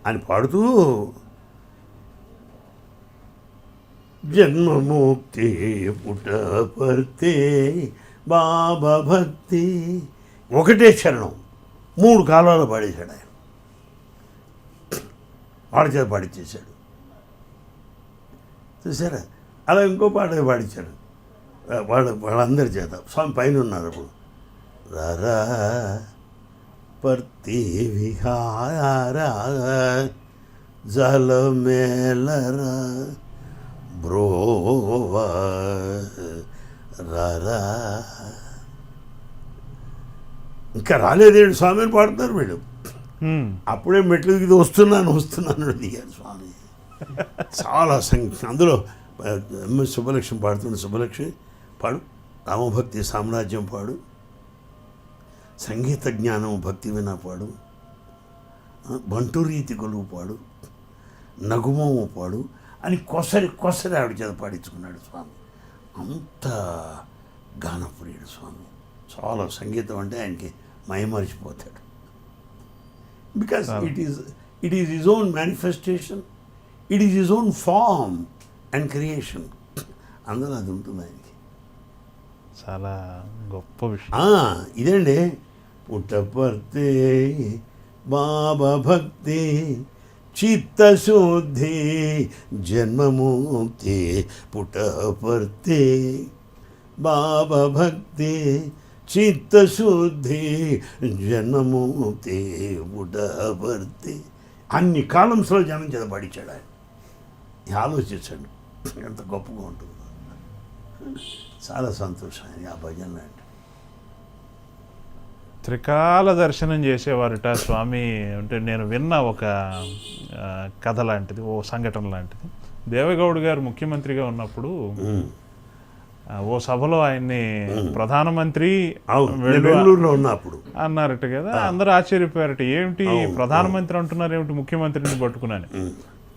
అని పాడుతూ జన్మముక్తి పుట్టపర్తి బాబా భక్తి ఒకటే చరణం 3 కాలాలు పాడేశాడు ఆయన. వాడి చేత పాడిచ్చేశాడు. చూసారా? అలా ఇంకో పాట పాడించాడు వాళ్ళందరి చేత. స్వామి పైన ఉన్నారు అప్పుడు. రారా పర్తి విహారా జలమేలరా బ్రోవా రారా. ఇంకా రాలేదేడు స్వామి అని పాడుతున్నారు వీళ్ళు. అప్పుడే మెట్లు దిగి వస్తున్నాను దిగారు స్వామి. చాలా అందులో ఎంఎస్ సుబ్బలక్ష్మి పాడుతున్న, సుబ్బలక్ష్మి పాడు, రామభక్తి సామ్రాజ్యం పాడు, సంగీత జ్ఞానం భక్తి వినా పాడు, బంటు రీతి కొలువు పాడు, నగుమము పాడు అని కొసరి ఆవిడ చేత పాడించుకున్నాడు స్వామి. అంత గానప్రియుడు స్వామి. చాలా సంగీతం అంటే ఆయనకి మైమరిచిపోతాడు. Because it is his own manifestation, it is his own form and creation. అందులో అది ఉంటుంది ఆయనకి. చాలా గొప్ప విషయం ఇదండి. పుట్టపర్తి బాబా భక్తి చిత్తశుద్ధి జన్మముక్తి, పుట్టపర్తి బాబా భక్తి చిత్తశుద్ధి జన్మముక్తి, పుట్టపర్తి. అన్ని కాలమ్స్లో జనం చేత పాడించాడు ఆయన. ఆలోచించండి ఎంత గొప్పగా ఉంటుందో. చాలా సంతోషం ఆయన ఆ భజనలు అంటే. త్రికాల దర్శనం చేసేవారుట స్వామి. అంటే నేను విన్న ఒక కథ లాంటిది, ఓ సంఘటన లాంటిది. దేవగౌడ్ గారు ముఖ్యమంత్రిగా ఉన్నప్పుడు ఓ సభలో ఆయన్ని ప్రధానమంత్రి ఉన్నప్పుడు అన్నారట కదా. అందరూ ఆశ్చర్యపోయారట, ఏమిటి ప్రధానమంత్రి అంటున్నారు, ఏమిటి ముఖ్యమంత్రిని పట్టుకున్నాను.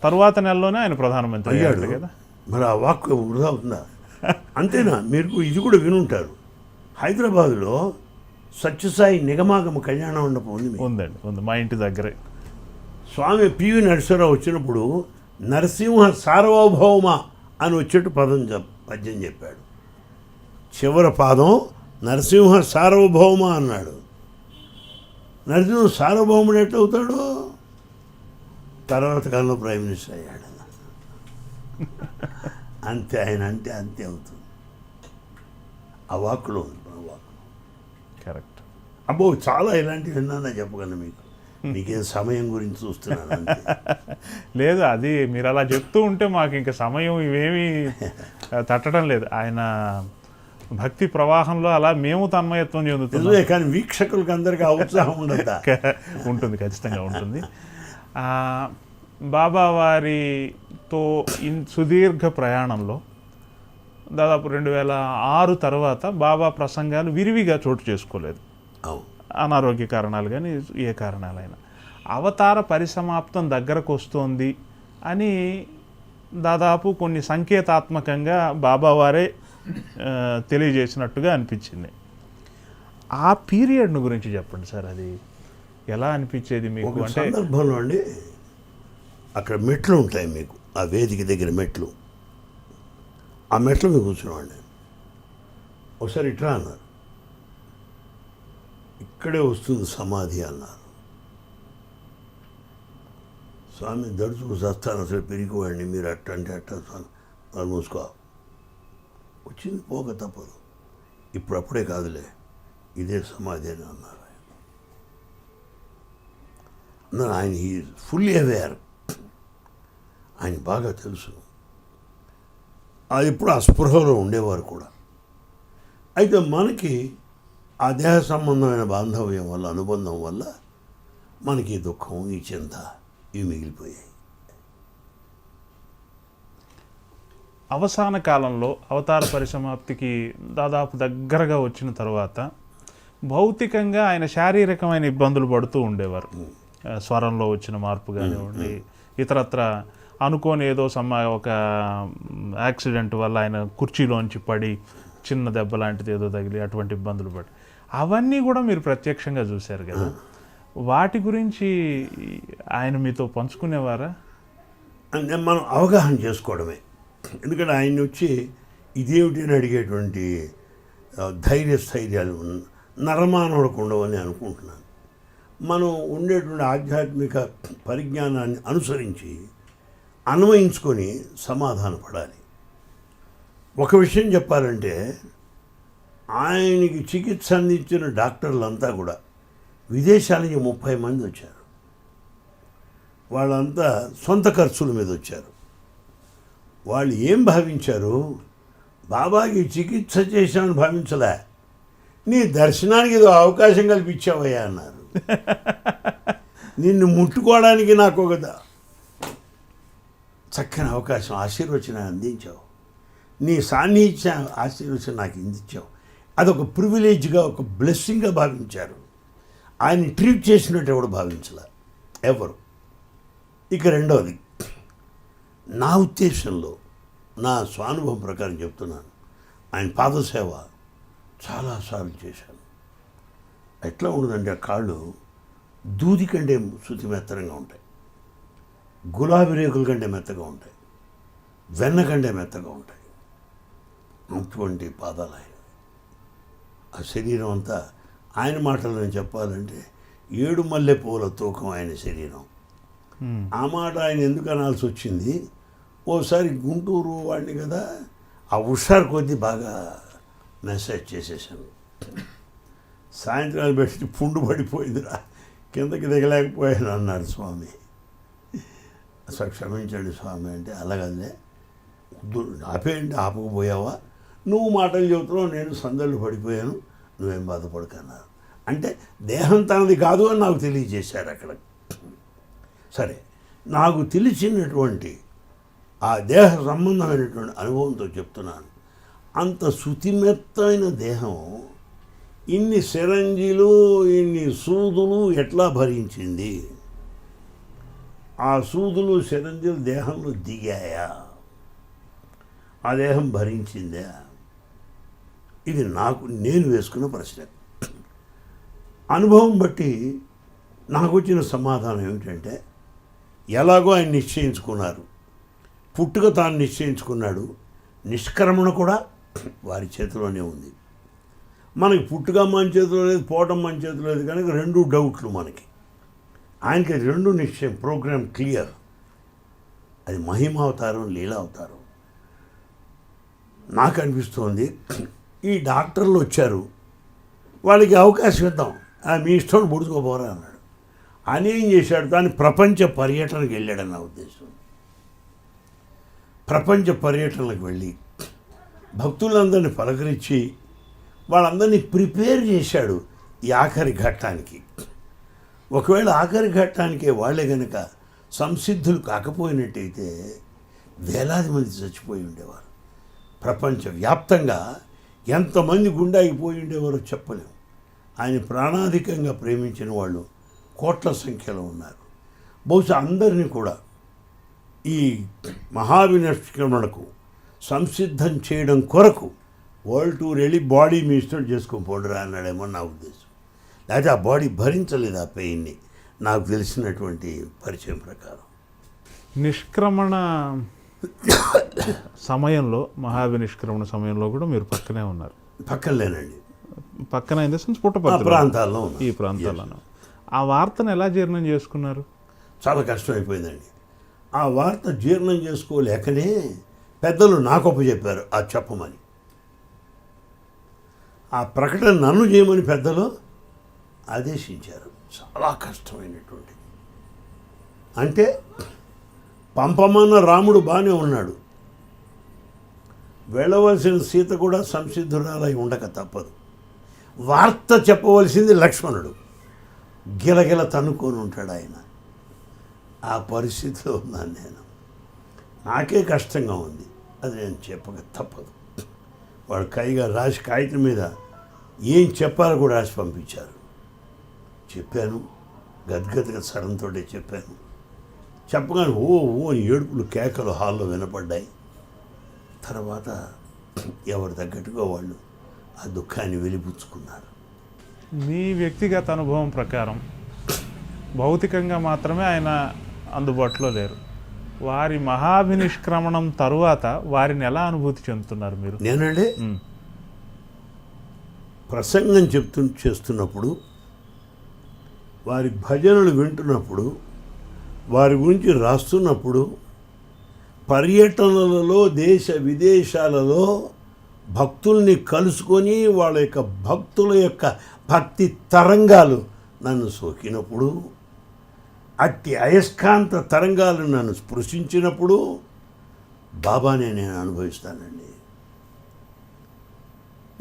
తరువాత నెలలోనే ఆయన ప్రధానమంత్రి అయ్యాడు కదా. మరి ఆ వాక్ వృధా అవుతుందా? అంతేనా? మీరు ఇది కూడా వినుంటారు, హైదరాబాద్లో సత్యసాయి నిగమాగమ కళ్యాణ మండపం ఉందండి, ఉంది మా ఇంటి దగ్గరే. స్వామి పివి నరసింహరావు వచ్చినప్పుడు నరసింహ సార్వభౌమ అని వచ్చేట్టు పద్యం చెప్పాడు. చివరి పాదం నరసింహ సార్వభౌమ అన్నాడు. నరసింహ సార్వభౌముడు ఎట్లవుతాడు? తర్వాత కాలంలో ప్రైమ్ మినిస్టర్ అయ్యాడు. అంతే, ఆయన అంటే అంతే అవుతుంది. ఆ వాక్కులో ఉంది ఆ వాక్కు. కరెక్ట్. అబ్బో చాలా ఇలాంటివి విన్నానా చెప్పగలను మీకు. మీకేం సమయం గురించి చూస్తున్నాను అంతే. లేదు, అది మీరు అలా చెప్తూ ఉంటే మాకు ఇంకా సమయం ఇవేమీ తట్టడం లేదు. ఆయన భక్తి ప్రవాహంలో అలా మేము తన్మయత్వం చెందుతున్నాం. నిజమే, కానీ వీక్షకులకు అందరికీ ఆ ఉత్సాహం ఉండదా? ఉంటుంది, ఖచ్చితంగా ఉంటుంది. బాబా వారితో సుదీర్ఘ ప్రయాణంలో దాదాపు 2006 తర్వాత బాబా ప్రసంగాలు విరివిగా చోటు చేసుకోలేదు. అవును. అనారోగ్య కారణాలు కానీ ఏ కారణాలైనా. అవతార పరిసమాప్తం దగ్గరకు వస్తోంది అని దాదాపు కొన్ని సంకేతాత్మకంగా బాబా వారే తెలియజేసినట్టుగా అనిపించింది. ఆ పీరియడ్ను గురించి చెప్పండి సార్. అది ఎలా అనిపించేది మీకు? ఒక అంటే సందర్భంలో అండి, అక్కడ మెట్లు ఉంటాయి మీకు, ఆ వేదిక దగ్గర మెట్లు. ఆ మెట్ల మీద కూర్చున్నామండి. ఒకసారి ఇట్లా అన్నారు, ఇక్కడే వస్తుంది సమాధి అన్నారు. స్వామి దడుచుకు చస్తాను, అసలు పెరిగిపోయండి మీరు అట్ట అంటే అట్ట వాళ్ళు మూసుకో, వచ్చింది పోక తప్పదు, ఇప్పుడప్పుడే కాదులే, ఇదే సమాధి అని అన్నారు. ఆయన హీ ఫుల్లీ అవేర్, ఆయన బాగా తెలుసు. అది ఎప్పుడు ఆ స్పృహలో ఉండేవారు కూడా. అయితే మనకి ఆ దేహ సంబంధమైన బాంధవ్యం వల్ల, అనుబంధం వల్ల మనకి ఈ దుఃఖం, ఈ చింత ఇవి మిగిలిపోయాయి. అవసాన కాలంలో అవతార పరిసమాప్తికి దాదాపు దగ్గరగా వచ్చిన తర్వాత భౌతికంగా ఆయన శారీరకమైన ఇబ్బందులు పడుతూ ఉండేవారు. స్వరంలో వచ్చిన మార్పు కానివ్వండి, ఇతరత్ర అనుకోని ఏదో ఒక యాక్సిడెంట్ వల్ల ఆయన కుర్చీలోంచి పడి చిన్న దెబ్బ లాంటిది ఏదో తగిలి అటువంటి ఇబ్బందులు పడి, అవన్నీ కూడా మీరు ప్రత్యక్షంగా చూశారు కదా. వాటి గురించి ఆయన మీతో పంచుకునేవారా? మనం అవగాహన చేసుకోవడమే. ఎందుకంటే ఆయన్ని వచ్చి ఇదేమిటి అని అడిగేటువంటి ధైర్యాలు నరమానవుడికి ఉండవని అనుకుంటున్నాను. మనం ఉండేటువంటి ఆధ్యాత్మిక పరిజ్ఞానాన్ని అనుసరించి అన్వయించుకొని సమాధానపడాలి. ఒక విషయం చెప్పాలంటే, ఆయనకి చికిత్స అందించిన డాక్టర్లంతా కూడా విదేశాల నుంచి 30 మంది వచ్చారు. వాళ్ళంతా సొంత ఖర్చుల మీద వచ్చారు. వాళ్ళు ఏం భావించారు? బాబాకి చికిత్స చేశామని భావించలే, నీ దర్శనానికి ఏదో అవకాశం కల్పించావయ్యా అన్నారు. నిన్ను ముట్టుకోవడానికి నాకు ఒక చక్కని అవకాశం, ఆశీర్వచనం అందించావు, నీ సాన్నిధ్య ఆశీర్వచనం నాకు అందించావు. అదొక ప్రివిలేజ్గా, ఒక బ్లెస్సింగ్గా భావించారు. ఆయన్ని ట్రీట్ చేసినట్టు ఎవడు భావించలే ఎవరు. ఇక రెండవది, నా ఉద్దేశంలో, నా స్వానుభవం ప్రకారం చెప్తున్నాను, ఆయన పాదసేవ చాలాసార్లు చేశాను. ఎట్లా ఉండదంటే, ఆ కాళ్ళు దూది కంటే శుతి మెత్తరంగా ఉంటాయి, గులాబీ రేకుల కంటే మెత్తగా ఉంటాయి, వెన్న కంటే మెత్తగా ఉంటాయి. అటువంటి పాదాలు ఆయన. ఆ శరీరం అంతా, ఆయన మాటలు చెప్పాలంటే 7 మల్లె పూల తూకం ఆయన శరీరం. ఆ మాట ఆయన ఎందుకు అనాల్సి వచ్చింది? ఓసారి గుంటూరు వాడిని కదా, ఆ హుషారు కొద్దీ బాగా మెసేజ్ చేసేసాను. సాయంత్రాలు పెట్టి పుండు పడిపోయిందిరా, కిందకి దిగలేకపోయాను అన్నాడు స్వామి. అసలు క్షమించండి స్వామి అంటే, అలాగలే ఆపేయండి, ఆపకపోయావా, నువ్వు మాటలు చెబుతున్నావు, నేను సందళ్ళు పడిపోయాను, నువ్వేం బాధపడకన్నారు. అంటే దేహం తనది కాదు అని నాకు తెలియజేశారు అక్కడ. సరే, నాకు తెలిసినటువంటి ఆ దేహ సంబంధమైనటువంటి అనుభవంతో చెప్తున్నాను. అంత శుతిమెత్తైన దేహం ఇన్ని సిరంజీలు, ఇన్ని సూదులు ఎట్లా భరించింది? ఆ సూదులు, సిరంజీలు దేహంలో దిగాయా? ఆ దేహం భరించిందా? ఇది నేను వేసుకున్న ప్రశ్న. అనుభవం బట్టి నాకు వచ్చిన సమాధానం ఏమిటంటే, ఎలాగో ఆయన నిశ్చయించుకున్నారు, పుట్టుక తాను నిశ్చయించుకున్నాడు, నిష్క్రమణ కూడా వారి చేతిలోనే ఉంది. మనకి పుట్టుక మన చేతిలో లేదు, పోవటం మన చేతిలో లేదు, కనుక 2 డౌట్లు మనకి. ఆయనకి 2 నిశ్చయం, ప్రోగ్రామ్ క్లియర్. అది మహిమావతారం, లీలావతారం. నాకు అనిపిస్తోంది ఈ డాక్టర్లు వచ్చారు, వాళ్ళకి అవకాశం ఇద్దాం, మీ ఇష్టం పొడుచుకోపోరా అన్నాడు. అని ఏం చేశాడు, దాన్ని ప్రపంచ పర్యటనకు వెళ్ళాడని నా ఉద్దేశం. ప్రపంచ పర్యటనలకు వెళ్ళి భక్తులందరినీ పలకరించి వాళ్ళందరినీ ప్రిపేర్ చేశాడు ఈ ఆఖరి ఘట్టానికి. ఒకవేళ ఆఖరి ఘట్టానికే వాళ్ళే కనుక సంసిద్ధులు కాకపోయినట్టయితే వేలాది మంది చచ్చిపోయి ఉండేవారు. ప్రపంచవ్యాప్తంగా ఎంతమంది గుండాగిపోయి ఉండేవారో చెప్పలేము. ఆయన ప్రాణాధికంగా ప్రేమించిన వాళ్ళు కోట్ల సంఖ్యలో ఉన్నారు. బహుశా అందరినీ కూడా ఈ మహావినిష్క్రమణకు సంసిద్ధం చేయడం కొరకు వరల్డ్ టూర్ వెళ్ళి బాడీ మీ ఇష్టం చేసుకొని పోడరా అన్నాడేమో నా ఉద్దేశం. లేకపోతే ఆ బాడీ భరించలేదు ఆ పెయిన్ని, నాకు తెలిసినటువంటి పరిచయం ప్రకారం. నిష్క్రమణ సమయంలో, మహావినిష్క్రమణ సమయంలో కూడా మీరు పక్కనే ఉన్నారు. పక్కలేనండి, పక్కన ఇన్ ద సెన్స్ పుట్టపర్తి ప్రాంతాల్లో, ఈ ప్రాంతాల్లో. ఆ వార్తను ఎలా జీర్ణం చేసుకున్నారు? చాలా కష్టమైపోయిందండి. ఆ వార్త జీర్ణం చేసుకోలేకనే పెద్దలు నాకు చెప్పారు ఆ చెప్పమని. ఆ ప్రకటన నన్ను చేయమని పెద్దలు ఆదేశించారు. చాలా కష్టమైనటువంటిది. అంటే పంపమన్న రాముడు బాగానే ఉన్నాడు, వెళ్ళవలసిన సీత కూడా సంసిద్ధురాలై ఉండక తప్పదు. వార్త చెప్పవలసింది లక్ష్మణుడు, గిలగిల తన్నుకొని ఉంటాడు ఆయన. ఆ పరిస్థితిలో ఉన్నాను నేను. నాకే కష్టంగా ఉంది, అది నేను చెప్పక తప్పదు. వాడు కైగా రాసి కాగితం మీద ఏం చెప్పాలో కూడా రాసి పంపించారు. చెప్పాను, గద్గదగా సరంతో చెప్పాను. చెప్పగానే ఓ ఓ ఏడుపులు, కేకలు హాల్లో వినపడ్డాయి. తర్వాత ఎవరి తగ్గట్టుగా వాళ్ళు ఆ దుఃఖాన్ని వెలిపుచ్చుకున్నారు. మీ వ్యక్తిగత అనుభవం ప్రకారం భౌతికంగా మాత్రమే ఆయన అందుబాటులో లేరు. వారి మహాభినిష్క్రమణం తరువాత వారిని ఎలా అనుభూతి చెందుతున్నారు మీరు? నేనండి ప్రసంగం చేస్తున్నప్పుడు, వారి భజనలు వింటున్నప్పుడు, వారి గురించి రాస్తున్నప్పుడు, పర్యటనలలో దేశ విదేశాలలో భక్తుల్ని కలుసుకొని వాళ్ళ యొక్క భక్తుల యొక్క భక్తి తరంగాలు నన్ను సోకినప్పుడు, అట్టి అయస్కాంత తరంగాలు నన్ను స్పృశించినప్పుడు బాబానే నేను అనుభవిస్తానండి.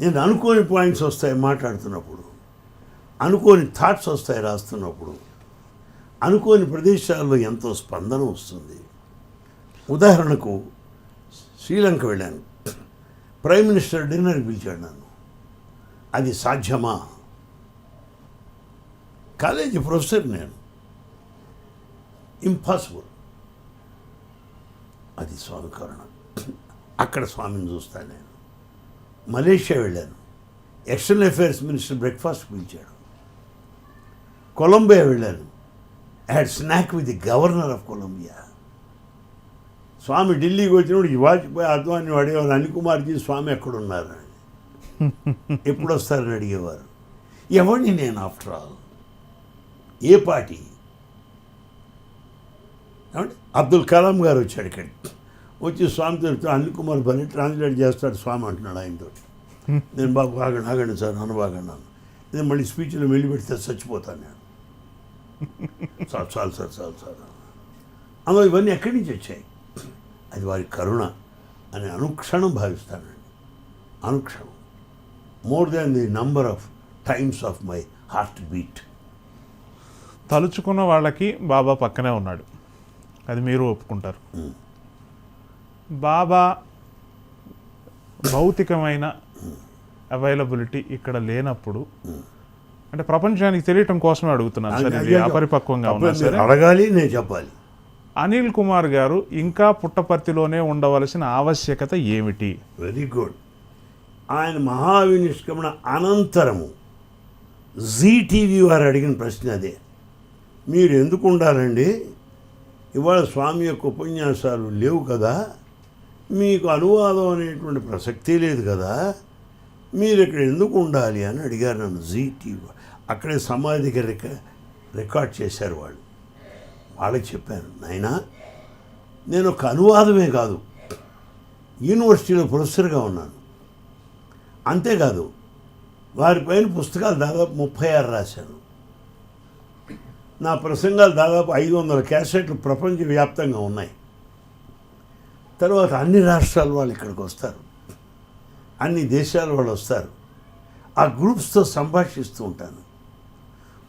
నేను అనుకోని పాయింట్స్ వస్తాయి మాట్లాడుతున్నప్పుడు, అనుకోని థాట్స్ వస్తాయి రాస్తున్నప్పుడు, అనుకోని ప్రదేశాల్లో ఎంతో స్పందన వస్తుంది. ఉదాహరణకు శ్రీలంక వెళ్ళాను, ప్రైమ్ మినిస్టర్ డిన్నర్కి పిలిచాడు నన్ను. అది సాధ్యమా? కాలేజీ ప్రొఫెసర్ నేను, ఇంపాసిబుల్. అది స్వామి కరుణ. అక్కడ స్వామిని చూస్తాను నేను. మలేషియా వెళ్ళాను, ఎక్స్టర్నల్ అఫైర్స్ మినిస్టర్ బ్రేక్ఫాస్ట్ పిలిచాడు. కొలంబియా వెళ్ళాను, had snack with the governor of Colombia. స్వామి ఢిల్లీకి వచ్చినప్పుడు ఈ వాజ్పేయి అద్వాని అడిగేవారు, అనిల్ కుమార్జీ స్వామి ఎక్కడున్నారు అని. ఎప్పుడు వస్తారని అడిగేవారు. ఎవరిని నేను ఆఫ్టర్ ఆల్, ఏ పార్టీ? అబ్దుల్ కలాం గారు వచ్చాడు ఇక్కడికి, వచ్చి స్వామితో అనిల్ కుమార్ పని ట్రాన్స్లేట్ చేస్తాడు స్వామి అంటున్నాడు ఆయనతో. నేను బాబు ఆగండి సార్, నన్ను బాగన్నాను. నేను మళ్ళీ స్పీచ్లో వెళ్ళి పెడితే చచ్చిపోతాను నేను. చాలు సార్. అందులో ఇవన్నీ ఎక్కడి నుంచి వచ్చాయి? అది వారి కరుణ అని అనుక్షణం భావిస్తానండి. అనుక్షణం, more than the number of times of my heart beat. తలుచుకున్న వాళ్ళకి బాబా పక్కనే ఉన్నాడు, అది మీరు ఒప్పుకుంటారు. బాబా భౌతికమైన అవైలబిలిటీ ఇక్కడ లేనప్పుడు, అంటే ప్రపంచానికి తెలియటం కోసమే అడుగుతున్నాను సార్, ఇది అపరిపక్వంగా ఉన్నా సరే అడగాలి, నేను చెప్పాలి. అనిల్ కుమార్ గారు ఇంకా పుట్టపర్తిలోనే ఉండవలసిన ఆవశ్యకత ఏమిటి? Very good. ఆయన మహావినిష్క్రమణ అనంతరము జీటీవీ వారు అడిగిన ప్రశ్న అదే. మీరు ఎందుకు ఉండాలండి, ఇవాళ స్వామి యొక్క ఉపన్యాసాలు లేవు కదా, మీకు అనువాదం అనేటువంటి ప్రసక్తి లేదు కదా, మీరు ఇక్కడ ఎందుకు ఉండాలి అని అడిగారు నన్ను జీటీవీ. అక్కడే సమాధికి రికార్డ్ చేశారు వాళ్ళు. వాళ్ళకి చెప్పాను, నాయనా నేను ఒక అనువాదమే కాదు, యూనివర్సిటీలో ప్రొఫెసర్గా ఉన్నాను. అంతేకాదు వారిపైన పుస్తకాలు దాదాపు 36 రాశాను. నా ప్రసంగాలు దాదాపు 500 క్యాసెట్లు ప్రపంచవ్యాప్తంగా ఉన్నాయి. తర్వాత అన్ని రాష్ట్రాల వాళ్ళు ఇక్కడికి వస్తారు, అన్ని దేశాల వాళ్ళు వస్తారు. ఆ గ్రూప్స్తో సంభాషిస్తూ ఉంటాను.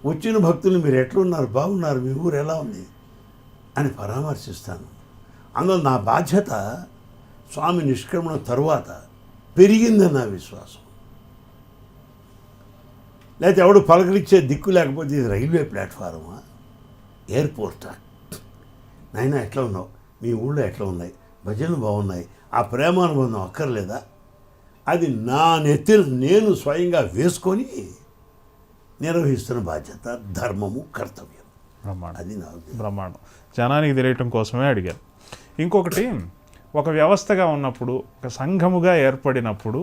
వచ్చిన భక్తులు మీరు ఎట్లున్నారు, బాగున్నారు, మీ ఊరు ఎలా ఉంది అని పరామర్శిస్తాను. అందులో నా బాధ్యత స్వామి నిష్క్రమణ తరువాత పెరిగిందని నా విశ్వాసం. లేకపోతే ఎవడు పలకరించే దిక్కు లేకపోతే ఇది రైల్వే ప్లాట్ఫారమా, ఎయిర్పోర్టా? నాయన ఎట్లా ఉన్నావు, మీ ఊళ్ళో ఎట్లా ఉన్నాయి, భజనలు బాగున్నాయి, ఆ ప్రేమానుబంధం అక్కర్లేదా? అది నా నెత్తిన నేను స్వయంగా వేసుకొని నిర్వహిస్తున్న బాధ్యత, ధర్మము, కర్తవ్యం. బ్రహ్మాండం. అది నా ఉద్దేశం. బ్రహ్మాండం. జనానికి తెలియటం కోసమే అడిగారు. ఇంకొకటి, ఒక వ్యవస్థగా ఉన్నప్పుడు, ఒక సంఘముగా ఏర్పడినప్పుడు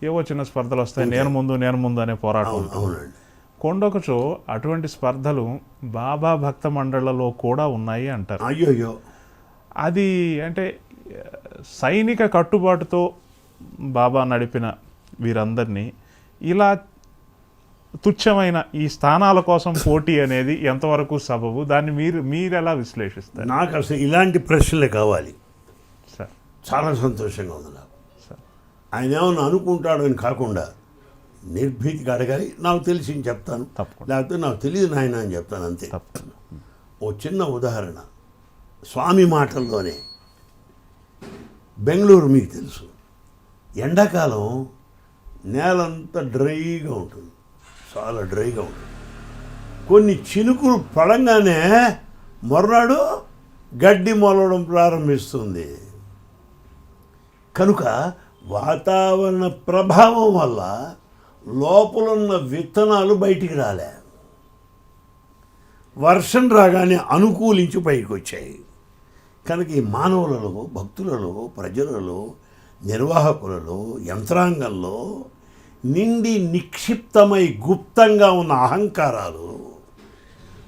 ఏవో చిన్న స్పర్ధలు వస్తాయి, నేను ముందు అనే పోరాటం. అవునండి. కొండొకచో అటువంటి స్పర్ధలు బాబా భక్త మండళ్లలో కూడా ఉన్నాయి అంటారు. అయ్యో, అది అంటే సైనిక కట్టుబాటుతో బాబా నడిపిన వీరందరినీ ఇలా తుచ్చమైన ఈ స్థానాల కోసం పోటీ అనేది ఎంతవరకు సబబు? దాన్ని మీరు ఎలా విశ్లేషిస్తారు? నాకు అసలు ఇలాంటి ప్రశ్నలే కావాలి. సార్ చాలా సంతోషంగా ఉంది నాకు. సార్ ఆయన ఏమన్నా అనుకుంటాడు అని కాకుండా నిర్భీతిగా అడగాలి. నాకు తెలిసి చెప్తాను, తప్పకుండా. లేకపోతే నాకు తెలియదు నాయన అని చెప్తాను, అంతే. తప్పకుండా. ఓ చిన్న ఉదాహరణ స్వామి మాటల్లోనే. బెంగళూరు మీకు తెలుసు, ఎండాకాలం నేలంతా డ్రైగా ఉంటుంది, చాలా డ్రైగా ఉంటుంది. కొన్ని చినుకులు పడంగానే మర్నాడు గడ్డి మొలవడం ప్రారంభిస్తుంది. కనుక వాతావరణ ప్రభావం వల్ల లోపలున్న విత్తనాలు బయటికి రాలే, వర్షం రాగానే అనుకూలించి బయటకు వచ్చాయి. కనుక ఈ మానవులలో, భక్తులలో, ప్రజలలో, నిర్వాహకులలో, యంత్రాంగంలో నిండి నిక్షిప్తమై గుప్తంగా ఉన్న అహంకారాలు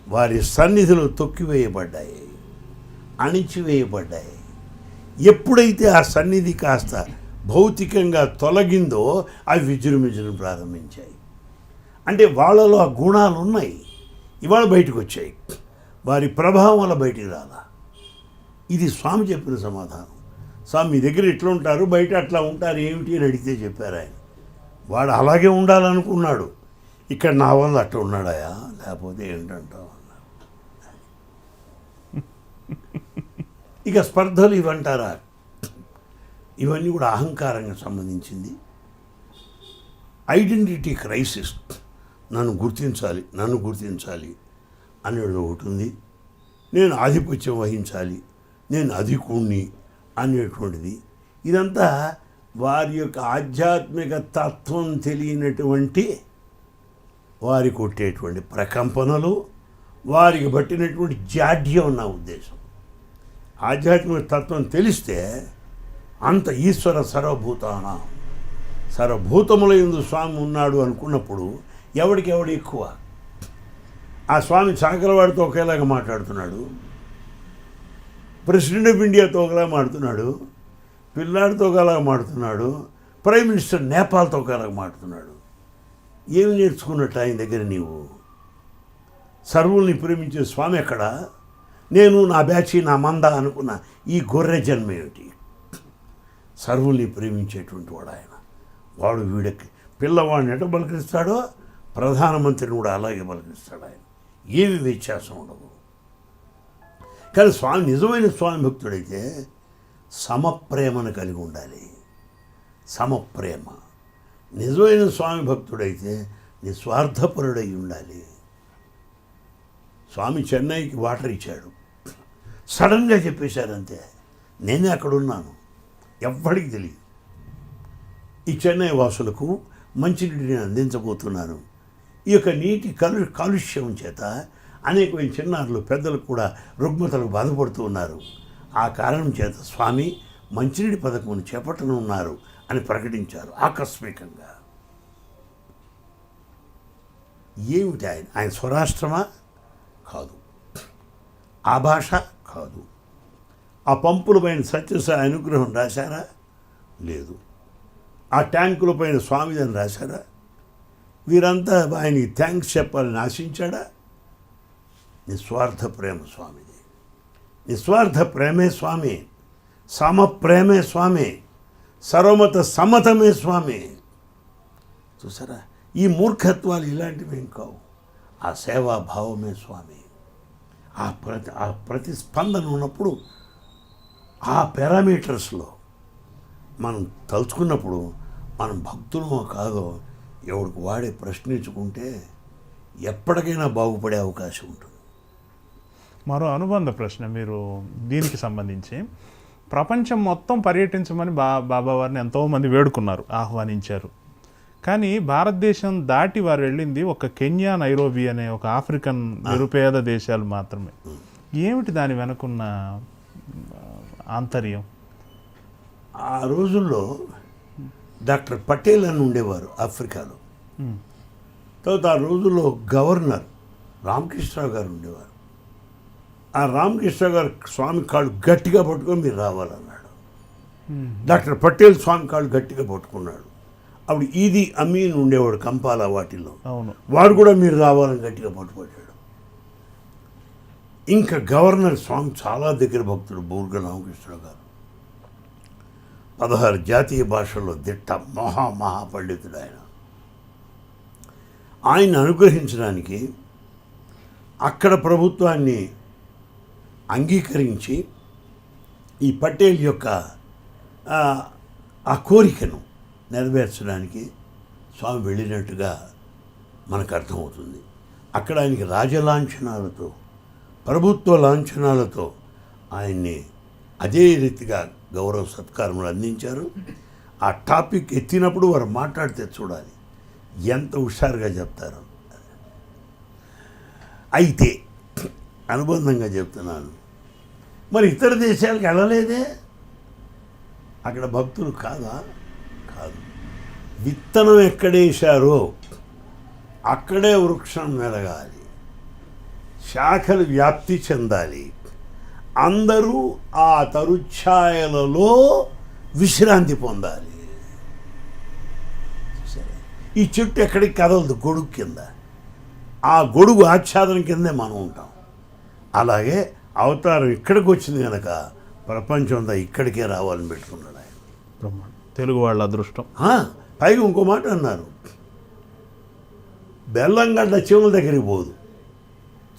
వారి సన్నిధిలో తొక్కివేయబడ్డాయి, అణిచివేయబడ్డాయి. ఎప్పుడైతే ఆ సన్నిధి కాస్త భౌతికంగా తొలగిందో అవి విజృంభించడం ప్రారంభించాయి. అంటే వాళ్ళలో ఆ గుణాలు ఉన్నాయి, ఇవాళ బయటకు వచ్చాయి, వారి ప్రభావం వల్ల బయటికి రాలా. ఇది స్వామి చెప్పిన సమాధానం. స్వామి మీ దగ్గర ఇట్లా ఉంటారు, బయట అట్లా ఉంటారు ఏమిటి అని అడిగితే చెప్పారు ఆయన. వాడు అలాగే ఉండాలనుకున్నాడు, ఇక్కడ నా వల్ల అట్లా ఉన్నాడాయా, లేకపోతే ఏంటంటావు అన్నారు. ఇక స్పర్ధలు ఇవంటారా, ఇవన్నీ కూడా అహంకారంగా సంబంధించింది. ఐడెంటిటీ క్రైసిస్, నన్ను గుర్తించాలి అనేది ఒకటి ఉంది. నేను ఆధిపత్యం వహించాలి, నేను అధికుణ్ణి అనేటువంటిది. ఇదంతా వారి యొక్క ఆధ్యాత్మిక తత్వం తెలియనటువంటి వారి కొట్టేటువంటి ప్రకంపనలు, వారికి పట్టినటువంటి జాడ్యం నా ఉద్దేశం. ఆధ్యాత్మిక తత్వం తెలిస్తే అంత ఈశ్వర సర్వభూతముల యందు స్వామి ఉన్నాడు అనుకున్నప్పుడు ఎవడికెవడు ఎక్కువ? ఆ స్వామి చాకలవాడితో ఒకేలాగా మాట్లాడుతున్నాడు, ప్రెసిడెంట్ ఆఫ్ ఇండియాతో ఒకలా మాడుతున్నాడు, పిల్లాడితో ఒకలాగా మాడుతున్నాడు, ప్రైమ్ మినిస్టర్ నేపాల్తో ఒకలాగా మాడుతున్నాడు. ఏమి నేర్చుకున్నట్టు ఆయన దగ్గర నీవు? సర్వుల్ని ప్రేమించే స్వామి ఎక్కడ? నేను నా బ్యాచి నా మంద అనుకున్న ఈ గొర్రె జన్మ ఏమిటి? సర్వుల్ని ప్రేమించేటువంటి వాడు ఆయన. వాడు వీడికి పిల్లవాడిని ఎట పలకరిస్తాడో ప్రధానమంత్రిని కూడా అలాగే పలకరిస్తాడు ఆయన. ఏమి వ్యత్యాసం ఉండదు. కానీ స్వామి నిజమైన స్వామి భక్తుడైతే సమప్రేమను కలిగి ఉండాలి. సమప్రేమ. నిజమైన స్వామి భక్తుడైతే నిస్వార్థపరుడై ఉండాలి. స్వామి చెన్నైకి వాటర్ ఇచ్చాడు, సడన్గా చెప్పేశారంతే. నేనే అక్కడ ఉన్నాను, ఎవ్వడికి తెలియదు. ఈ చెన్నై వాసులకు మంచినీటిని అందించబోతున్నాను. ఈ యొక్క నీటి కాలుష్యం చేత అనేకమైన చిన్నారులు, పెద్దలు కూడా రుగ్మతలకు బాధపడుతూ ఉన్నారు. ఆ కారణం చేత స్వామి మంచినీటి పథకమును చేపట్టనున్నారు అని ప్రకటించారు ఆకస్మికంగా. ఏమిటి ఆయన స్వరాష్ట్రమా? కాదు. ఆ భాష కాదు. ఆ పంపుల పైన సత్యసాయి అనుగ్రహం రాశారా? లేదు. ఆ ట్యాంకుల పైన స్వామిదని రాశారా? వీరంతా ఆయనకి థ్యాంక్స్ చెప్పాలని ఆశించాడా? నిస్వార్థ ప్రేమ స్వామిది. నిస్వార్థ ప్రేమే స్వామి, సమ ప్రేమే స్వామి, సర్వమత సమ్మతమే స్వామి. చూసారా, ఈ మూర్ఖత్వాలు ఇలాంటివి ఏం కావు. ఆ సేవాభావమే స్వామి. ఆ ప్రతిస్పందన ఉన్నప్పుడు ఆ పారామీటర్స్లో మనం తలుచుకున్నప్పుడు మనం భక్తులమో కాదో ఎవరికి వాడే ప్రశ్నించుకుంటే ఎప్పటికైనా బాగుపడే అవకాశం ఉంటుంది. మరో అనుబంధ ప్రశ్న మీరు దీనికి సంబంధించి, ప్రపంచం మొత్తం పర్యటించమని బాబావారిని ఎంతోమంది వేడుకున్నారు, ఆహ్వానించారు. కానీ భారతదేశం దాటి వారు వెళ్ళింది ఒక కెన్యా, నైరోబి అనే ఒక ఆఫ్రికన్ నిరుపేద దేశాలు మాత్రమే. ఏమిటి దాని వెనుకున్న ఆంతర్యం? ఆ రోజుల్లో డాక్టర్ పటేల్ అని ఉండేవారు ఆఫ్రికాలో. తర్వాత ఆ రోజుల్లో గవర్నర్ రామకృష్ణరావు గారు ఉండేవారు. ఆ రామకృష్ణ గారు స్వామి కాళ్ళు గట్టిగా పట్టుకొని మీరు రావాలన్నాడు. డాక్టర్ పటేల్ స్వామి కాళ్ళు గట్టిగా పట్టుకున్నాడు. అప్పుడు ఈది అమీన్ ఉండేవాడు కంపాల వాటిలో, వాడు కూడా మీరు రావాలని గట్టిగా పట్టుబట్టాడు. ఇంకా గవర్నర్ స్వామి చాలా దగ్గర భక్తుడు బూర్గ రామకృష్ణ గారు, 16 జాతీయ భాషల్లో దిట్ట మహాపండితుడు ఆయన. ఆయన అనుగ్రహించడానికి అక్కడ ప్రభుత్వాన్ని అంగీకరించి ఈ పటేల్ యొక్క ఆ కోరికను నెరవేర్చడానికి స్వామి వెళ్ళినట్టుగా మనకు అర్థమవుతుంది. అక్కడ ఆయనకి రాజలాంఛనాలతో, ప్రభుత్వ లాంఛనాలతో ఆయన్ని అదే రీతిగా గౌరవ సత్కారములు అందించారు. ఆ టాపిక్ ఎత్తినప్పుడు వారు మాట్లాడితే చూడాలి ఎంత హుషారుగా చెప్తారు. అయితే అనుబంధంగా చెప్తున్నాను, మరి ఇతర దేశాలకు వెళ్ళలేదే? అక్కడ భక్తులు కాదా? కాదు. విత్తనం ఎక్కడేశారో అక్కడే వృక్షం మెలగాలి, శాఖలు వ్యాప్తి చెందాలి, అందరూ ఆ తరుఛాయలలో విశ్రాంతి పొందాలి. సరే, ఈ చెట్టు ఎక్కడికి కదలదు, గొడుగు కింద. ఆ గొడుగు ఆచ్ఛాదన కిందే మనం ఉంటాం. అలాగే అవతారం ఇక్కడికి వచ్చింది కనుక ప్రపంచం అంతా ఇక్కడికే రావాలని పెట్టుకున్నాడు ఆయన. తెలుగు వాళ్ళ అదృష్టం. పైగా ఇంకో మాట అన్నారు, బెల్లంగడ్డ చీమల దగ్గరికి పోదు,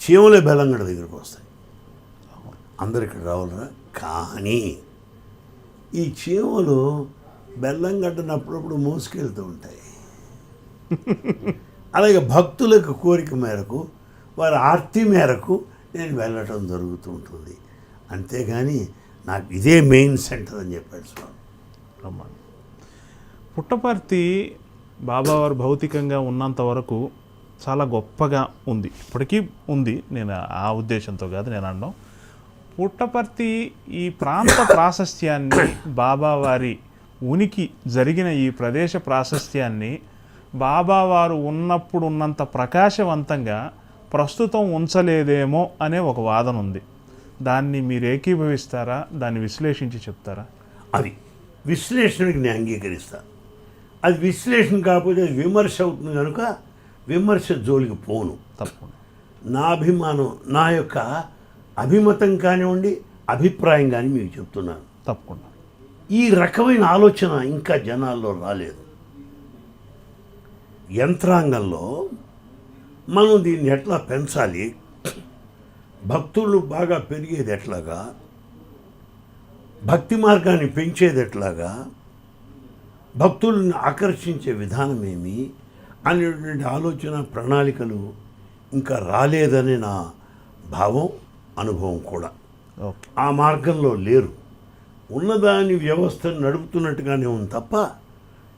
చీమలే బెల్లంగడ్డ దగ్గరికి వస్తాయి. అందరు ఇక్కడ రావాలరా? కానీ ఈ చీమలు బెల్లంగడ్డను అప్పుడప్పుడు మోసుకెళ్తూ ఉంటాయి. అలాగే భక్తులకు కోరిక మేరకు, వారి ఆర్తి మేరకు నేను వెళ్ళటం జరుగుతూ ఉంటుంది. అంతేగాని నాకు ఇదే మెయిన్ సెంటర్ అని చెప్పాడు స్వామి. పుట్టపర్తి బాబావారు భౌతికంగా ఉన్నంత వరకు చాలా గొప్పగా ఉంది, ఇప్పటికీ ఉంది. నేను ఆ ఉద్దేశంతో కాదు నేను అనడం. పుట్టపర్తి ఈ ప్రాంత ప్రాశస్త్యాన్ని, బాబావారి ఉనికి జరిగిన ఈ ప్రదేశ ప్రాశస్త్యాన్ని బాబావారు ఉన్నప్పుడు ఉన్నంత ప్రకాశవంతంగా ప్రస్తుతం ఉంచలేదేమో అనే ఒక వాదన ఉంది. దాన్ని మీరు ఏకీభవిస్తారా? దాన్ని విశ్లేషించి చెప్తారా? అది విశ్లేషణకి నేను అంగీకరిస్తాను. అది విశ్లేషణ కాకపోతే అది విమర్శ అవుతుంది కనుక విమర్శ జోలికి పోను. తప్పకుండా నా అభిమానం, నా యొక్క అభిమతం కానివ్వండి, అభిప్రాయం కానీ మీకు చెప్తున్నాను. తప్పకుండా ఈ రకమైన ఆలోచన ఇంకా జనాల్లో రాలేదు. యంత్రాంగంలో మనం దీన్ని ఎట్లా పెంచాలి, భక్తులు బాగా పెరిగేది ఎట్లాగా, భక్తి మార్గాన్ని పెంచేది ఎట్లాగా, భక్తులను ఆకర్షించే విధానం ఏమి అనేటువంటి ఆలోచన, ప్రణాళికలు ఇంకా రాలేదని నా భావం, అనుభవం కూడా. ఆ మార్గంలో లేరు. ఉన్నదాని వ్యవస్థను నడుపుతున్నట్టుగానే ఉంది తప్ప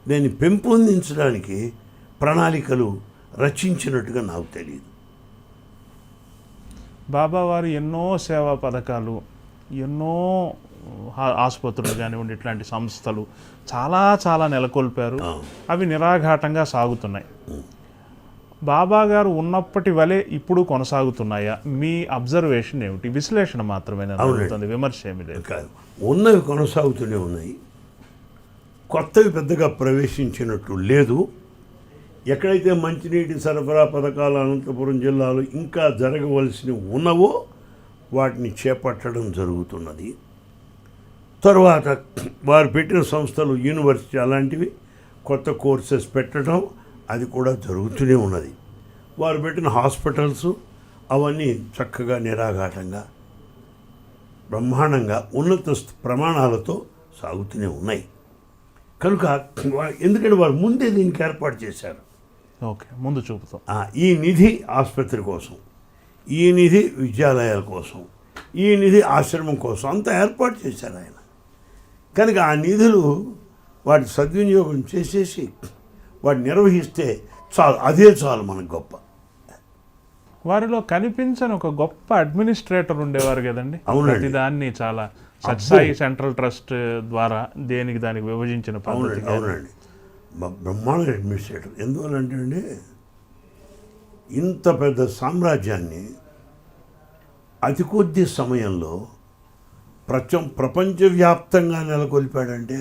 దాన్ని పెంపొందించడానికి ప్రణాళికలు రచించినట్టుగా నాకు తెలియదు. బాబావారు ఎన్నో సేవా పథకాలు, ఎన్నో ఆసుపత్రులు కానివ్వండి, ఇట్లాంటి సంస్థలు చాలా చాలా నెలకొల్పారు. అవి నిరాఘాటంగా సాగుతున్నాయి. బాబా గారు ఉన్నప్పటి వలె ఇప్పుడు కొనసాగుతున్నాయా? మీ అబ్జర్వేషన్ ఏమిటి? విశ్లేషణ మాత్రమే జరుగుతుంది, విమర్శ ఏమి లేదు. కాదు, ఉన్నవి కొనసాగుతూనే ఉన్నాయి, కొత్తవి పెద్దగా ప్రవేశించినట్టు లేదు. ఎక్కడైతే మంచినీటి సరఫరా పథకాలు అనంతపురం జిల్లాలో ఇంకా జరగవలసినవి ఉన్నవో వాటిని చేపట్టడం జరుగుతున్నది. తరువాత వారు పెట్టిన సంస్థలు, యూనివర్సిటీ అలాంటివి కొత్త కోర్సెస్ పెట్టడం అది కూడా జరుగుతూనే ఉన్నది. వారు పెట్టిన హాస్పిటల్స్ అవన్నీ చక్కగా నిరాఘాటంగా బ్రహ్మాండంగా ఉన్నత ప్రమాణాలతో సాగుతూనే ఉన్నాయి. కనుక ఎందుకంటే వారు ముందే దీనికి ఏర్పాటు చేశారు. ఓకే, ముందు చూపుతాం. ఈ నిధి ఆసుపత్రి కోసం, ఈ నిధి విద్యాలయాల కోసం, ఈ నిధి ఆశ్రమం కోసం అంతా ఏర్పాటు చేశారు ఆయన. కనుక ఆ నిధులు వాటి సద్వినియోగం చేసేసి వాటిని నిర్వహిస్తే చాలు, అదే చాలు మనకు గొప్ప. వారిలో కనిపించని ఒక గొప్ప అడ్మినిస్ట్రేటర్ ఉండేవారు కదండి. అవునండి. ప్రతిదాన్ని చాలా సత్సాయి సెంట్రల్ ట్రస్ట్ ద్వారా దేనికి దానికి విభజించిన పద్ధతి. అవునండి, బ్రహ్మాండ అడ్మినిస్ట్రేటర్. ఎందువల్లంటే అండి, ఇంత పెద్ద సామ్రాజ్యాన్ని అతి కొద్ది సమయంలో ప్రపంచవ్యాప్తంగా నెలకొల్పాడంటే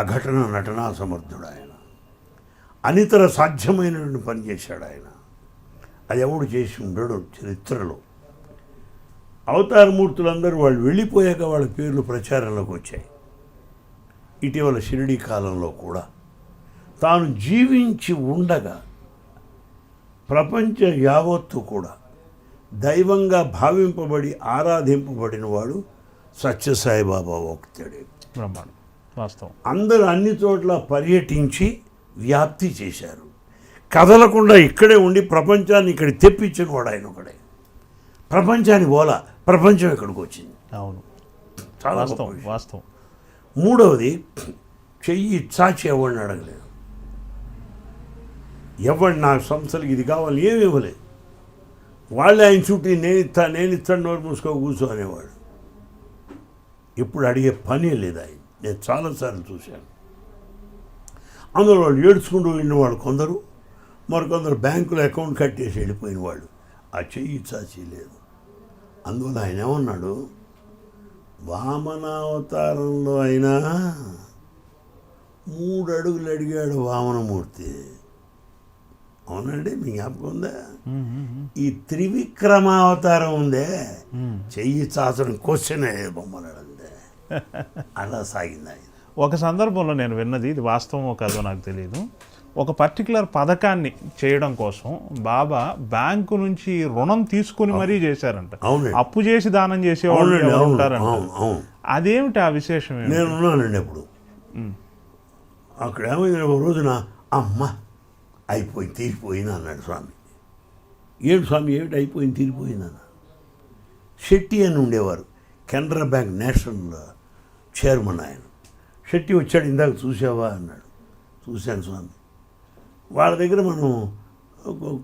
అఘటన నటనా సమర్థుడు ఆయన. అనితర సాధ్యమైనటువంటి పని చేశాడు ఆయన. అది ఎవడు చేసి ఉండడు చరిత్రలో. అవతారమూర్తులందరూ వాళ్ళు వెళ్ళిపోయాక వాళ్ళ పేర్లు ప్రచారంలోకి వచ్చాయి. ఇటీవల షిరిడీ కాలంలో కూడా తాను జీవించి ఉండగా ప్రపంచ యావత్తు కూడా దైవంగా భావింపబడి ఆరాధింపబడిన వాడు సత్యసాయిబాబా ఒక్కడే. బ్రహ్మాండం, వాస్తవం. అందరూ అన్ని చోట్ల పర్యటించి వ్యాప్తి చేశారు. కదలకుండా ఇక్కడే ఉండి ప్రపంచాన్ని ఇక్కడ తెప్పించిన వాడు ఆయన ఒకడే. ప్రపంచాన్ని పోలా, ప్రపంచం ఇక్కడికి వచ్చింది. అవును, చాలా వాస్తవం, వాస్తవం. మూడవది, చెయ్యి చాచి ఎవరిని అడగలేదు. ఎవరు నా సంస్థలకి ఇది కావాలి ఏమి ఇవ్వలేదు. వాళ్ళే ఆయన చుట్టూ నేను ఇస్తాను నోరు మూసుకో కూర్చో అనేవాడు. ఇప్పుడు అడిగే పనే లేదు ఆయన. నేను చాలాసార్లు చూశాను. అందులో వాళ్ళు ఏడ్చుకుంటూ వెళ్ళిన వాళ్ళు కొందరు, మరికొందరు బ్యాంకులో అకౌంట్ కట్టేసి వెళ్ళిపోయిన వాళ్ళు. ఆ చెయ్యి చాచి లేదు. అందువల్ల ఆయన ఏమన్నాడు, వామనావతారంలో అయినా 3 అడుగులు అడిగాడు వామనమూర్తి. అవునండి, మీ జ్ఞాపకం ఉందా? ఈ త్రివిక్రమావతారం ఉందే, చెయ్యి చాచడం క్వశ్చన్ బొమ్మలాడందే. అలా సాగింది ఆయన. ఒక సందర్భంలో నేను విన్నది, ఇది వాస్తవమో కాదో నాకు తెలియదు, ఒక పర్టికులర్ పథకాన్ని చేయడం కోసం బాబా బ్యాంకు నుంచి రుణం తీసుకుని మరీ చేశారంట. అప్పు చేసి దానం చేసేవాళ్ళు ఉంటారంట. అదేమిటి ఆ విశేషం? నేను ఉన్నానండి అప్పుడు. అక్కడ ఏమైంది, ఒక రోజున అమ్మ అయిపోయింది తీరిపోయింది అన్నాడు స్వామి. ఏడు స్వామి ఏమిటి అయిపోయింది తీరిపోయింది అన్న. శెట్టి అని ఉండేవారు, కెనరా బ్యాంక్ నేషనల్ చైర్మన్ ఆయన. శెట్టి వచ్చాడు, ఇందాక చూసావా అన్నాడు. చూశాను స్వామి. వాళ్ళ దగ్గర మనం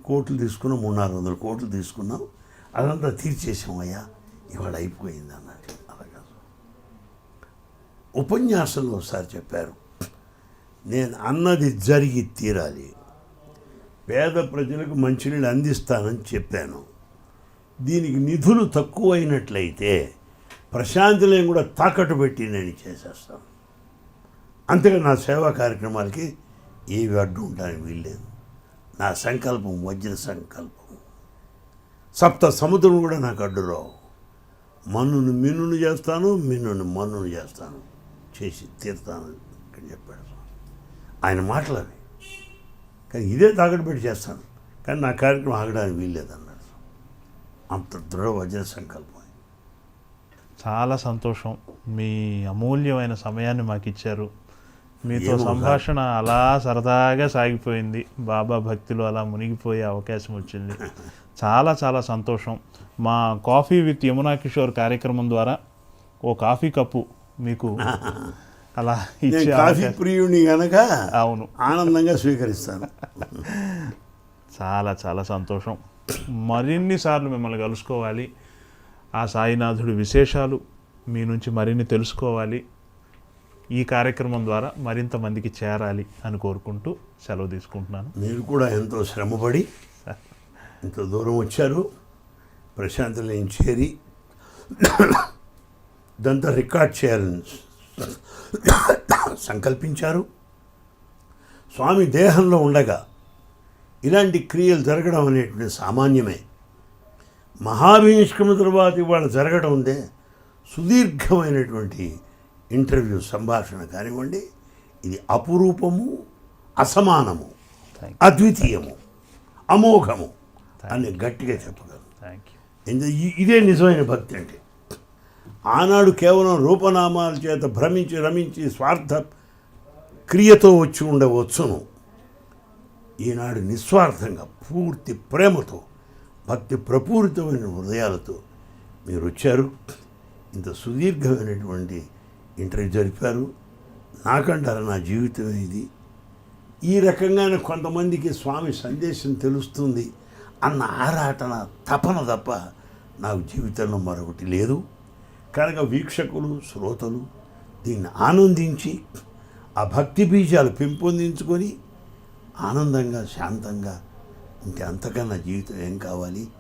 కోట్లు తీసుకున్నాం, 300-400 కోట్లు తీసుకున్నాం, అదంతా తీర్చేసాం అయ్యా, ఇవాళ అయిపోయింది అన్నాడు. అలాగా ఉపన్యాసంలో ఒకసారి చెప్పారు, నేను అన్నది జరిగి తీరాలి, పేద ప్రజలకు మంచినీళ్ళు అందిస్తానని చెప్పాను. దీనికి నిధులు తక్కువైనట్లయితే ప్రశాంతిని కూడా తాకట్టు పెట్టి నేను చేసేస్తాను. అంతేగా నా సేవా కార్యక్రమాలకి ఏవి అడ్డు ఉండడానికి వీల్లేదు. నా సంకల్పం వజ్ర సంకల్పం. సప్త సముద్రం కూడా నాకు అడ్డు రావు. మన్నును మిన్నును చేస్తాను, మిన్నును మన్నును చేస్తాను, చేసి తీరుతాను అని చెప్పాడు ఆయన మాటలు అవి. కానీ ఇదే తాకట్టు పెట్టి చేస్తాను, కానీ నా కార్యక్రమం ఆగడానికి వీల్లేదన్నాడు. అంత దృఢ వజ్ర సంకల్పం. చాలా సంతోషం, మీ అమూల్యమైన సమయాన్ని మాకు ఇచ్చారు. మీతో సంభాషణ అలా సరదాగా సాగిపోయింది, బాబా భక్తిలో అలా మునిగిపోయే అవకాశం వచ్చింది. చాలా చాలా సంతోషం. మా కాఫీ విత్ యమునా కిషోర్ కార్యక్రమం ద్వారా ఓ కాఫీ కప్పు మీకు అలా ఇచ్చే కాఫీ ప్రియుని కనుక అవును, ఆనందంగా స్వీకరిస్తాను. చాలా చాలా సంతోషం. మరిన్నిసార్లు మిమ్మల్ని కలుసుకోవాలి, ఆ సాయినాథుడి విశేషాలు మీ నుంచి మరిన్ని తెలుసుకోవాలి. ఈ కార్యక్రమం ద్వారా మరింత మందికి చేరాలి అని కోరుకుంటూ సెలవు తీసుకుంటున్నాను. మీరు కూడా ఎంతో శ్రమపడి ఇంత దూరం వచ్చారు, ప్రశాంత్ లేని చేరి ఇదంతా రికార్డ్ చేయాలని సంకల్పించారు. స్వామి దేహంలో ఉండగా ఇలాంటి క్రియలు జరగడం అనేటువంటి సామాన్యమే. మహాభినిష్క్రమ తర్వాత ఇవాళ జరగడం ఉందే సుదీర్ఘమైనటువంటి ఇంటర్వ్యూ సంభాషణ కానివ్వండి, ఇది అపురూపము, అసమానము, అద్వితీయము, అమోఘము అని గట్టిగా చెప్పగలను. Thank you. ఇదే నిజమైన భక్తి అంటే. ఆనాడు కేవలం రూపనామాల చేత భ్రమించి రమించి స్వార్థ క్రియతో వచ్చి ఉండవచ్చును. ఈనాడు నిస్వార్థంగా పూర్తి ప్రేమతో భక్తి ప్రపూరితమైన హృదయాలతో మీరు వచ్చారు, ఇంత సుదీర్ఘమైనటువంటి ఇంటర్వ్యూ జరిపారు. నాకంటారా నా జీవితం ఇది. ఈ రకంగానే కొంతమందికి స్వామి సందేశం తెలుస్తుంది అన్న ఆరాటన తపన తప్ప నాకు జీవితంలో మరొకటి లేదు. కనుక వీక్షకులు శ్రోతలు దీన్ని ఆనందించి ఆ భక్తి బీజాలు పెంపొందించుకొని ఆనందంగా శాంతంగా ఇంక అంతకన్నా జీవితం ఏం కావాలి.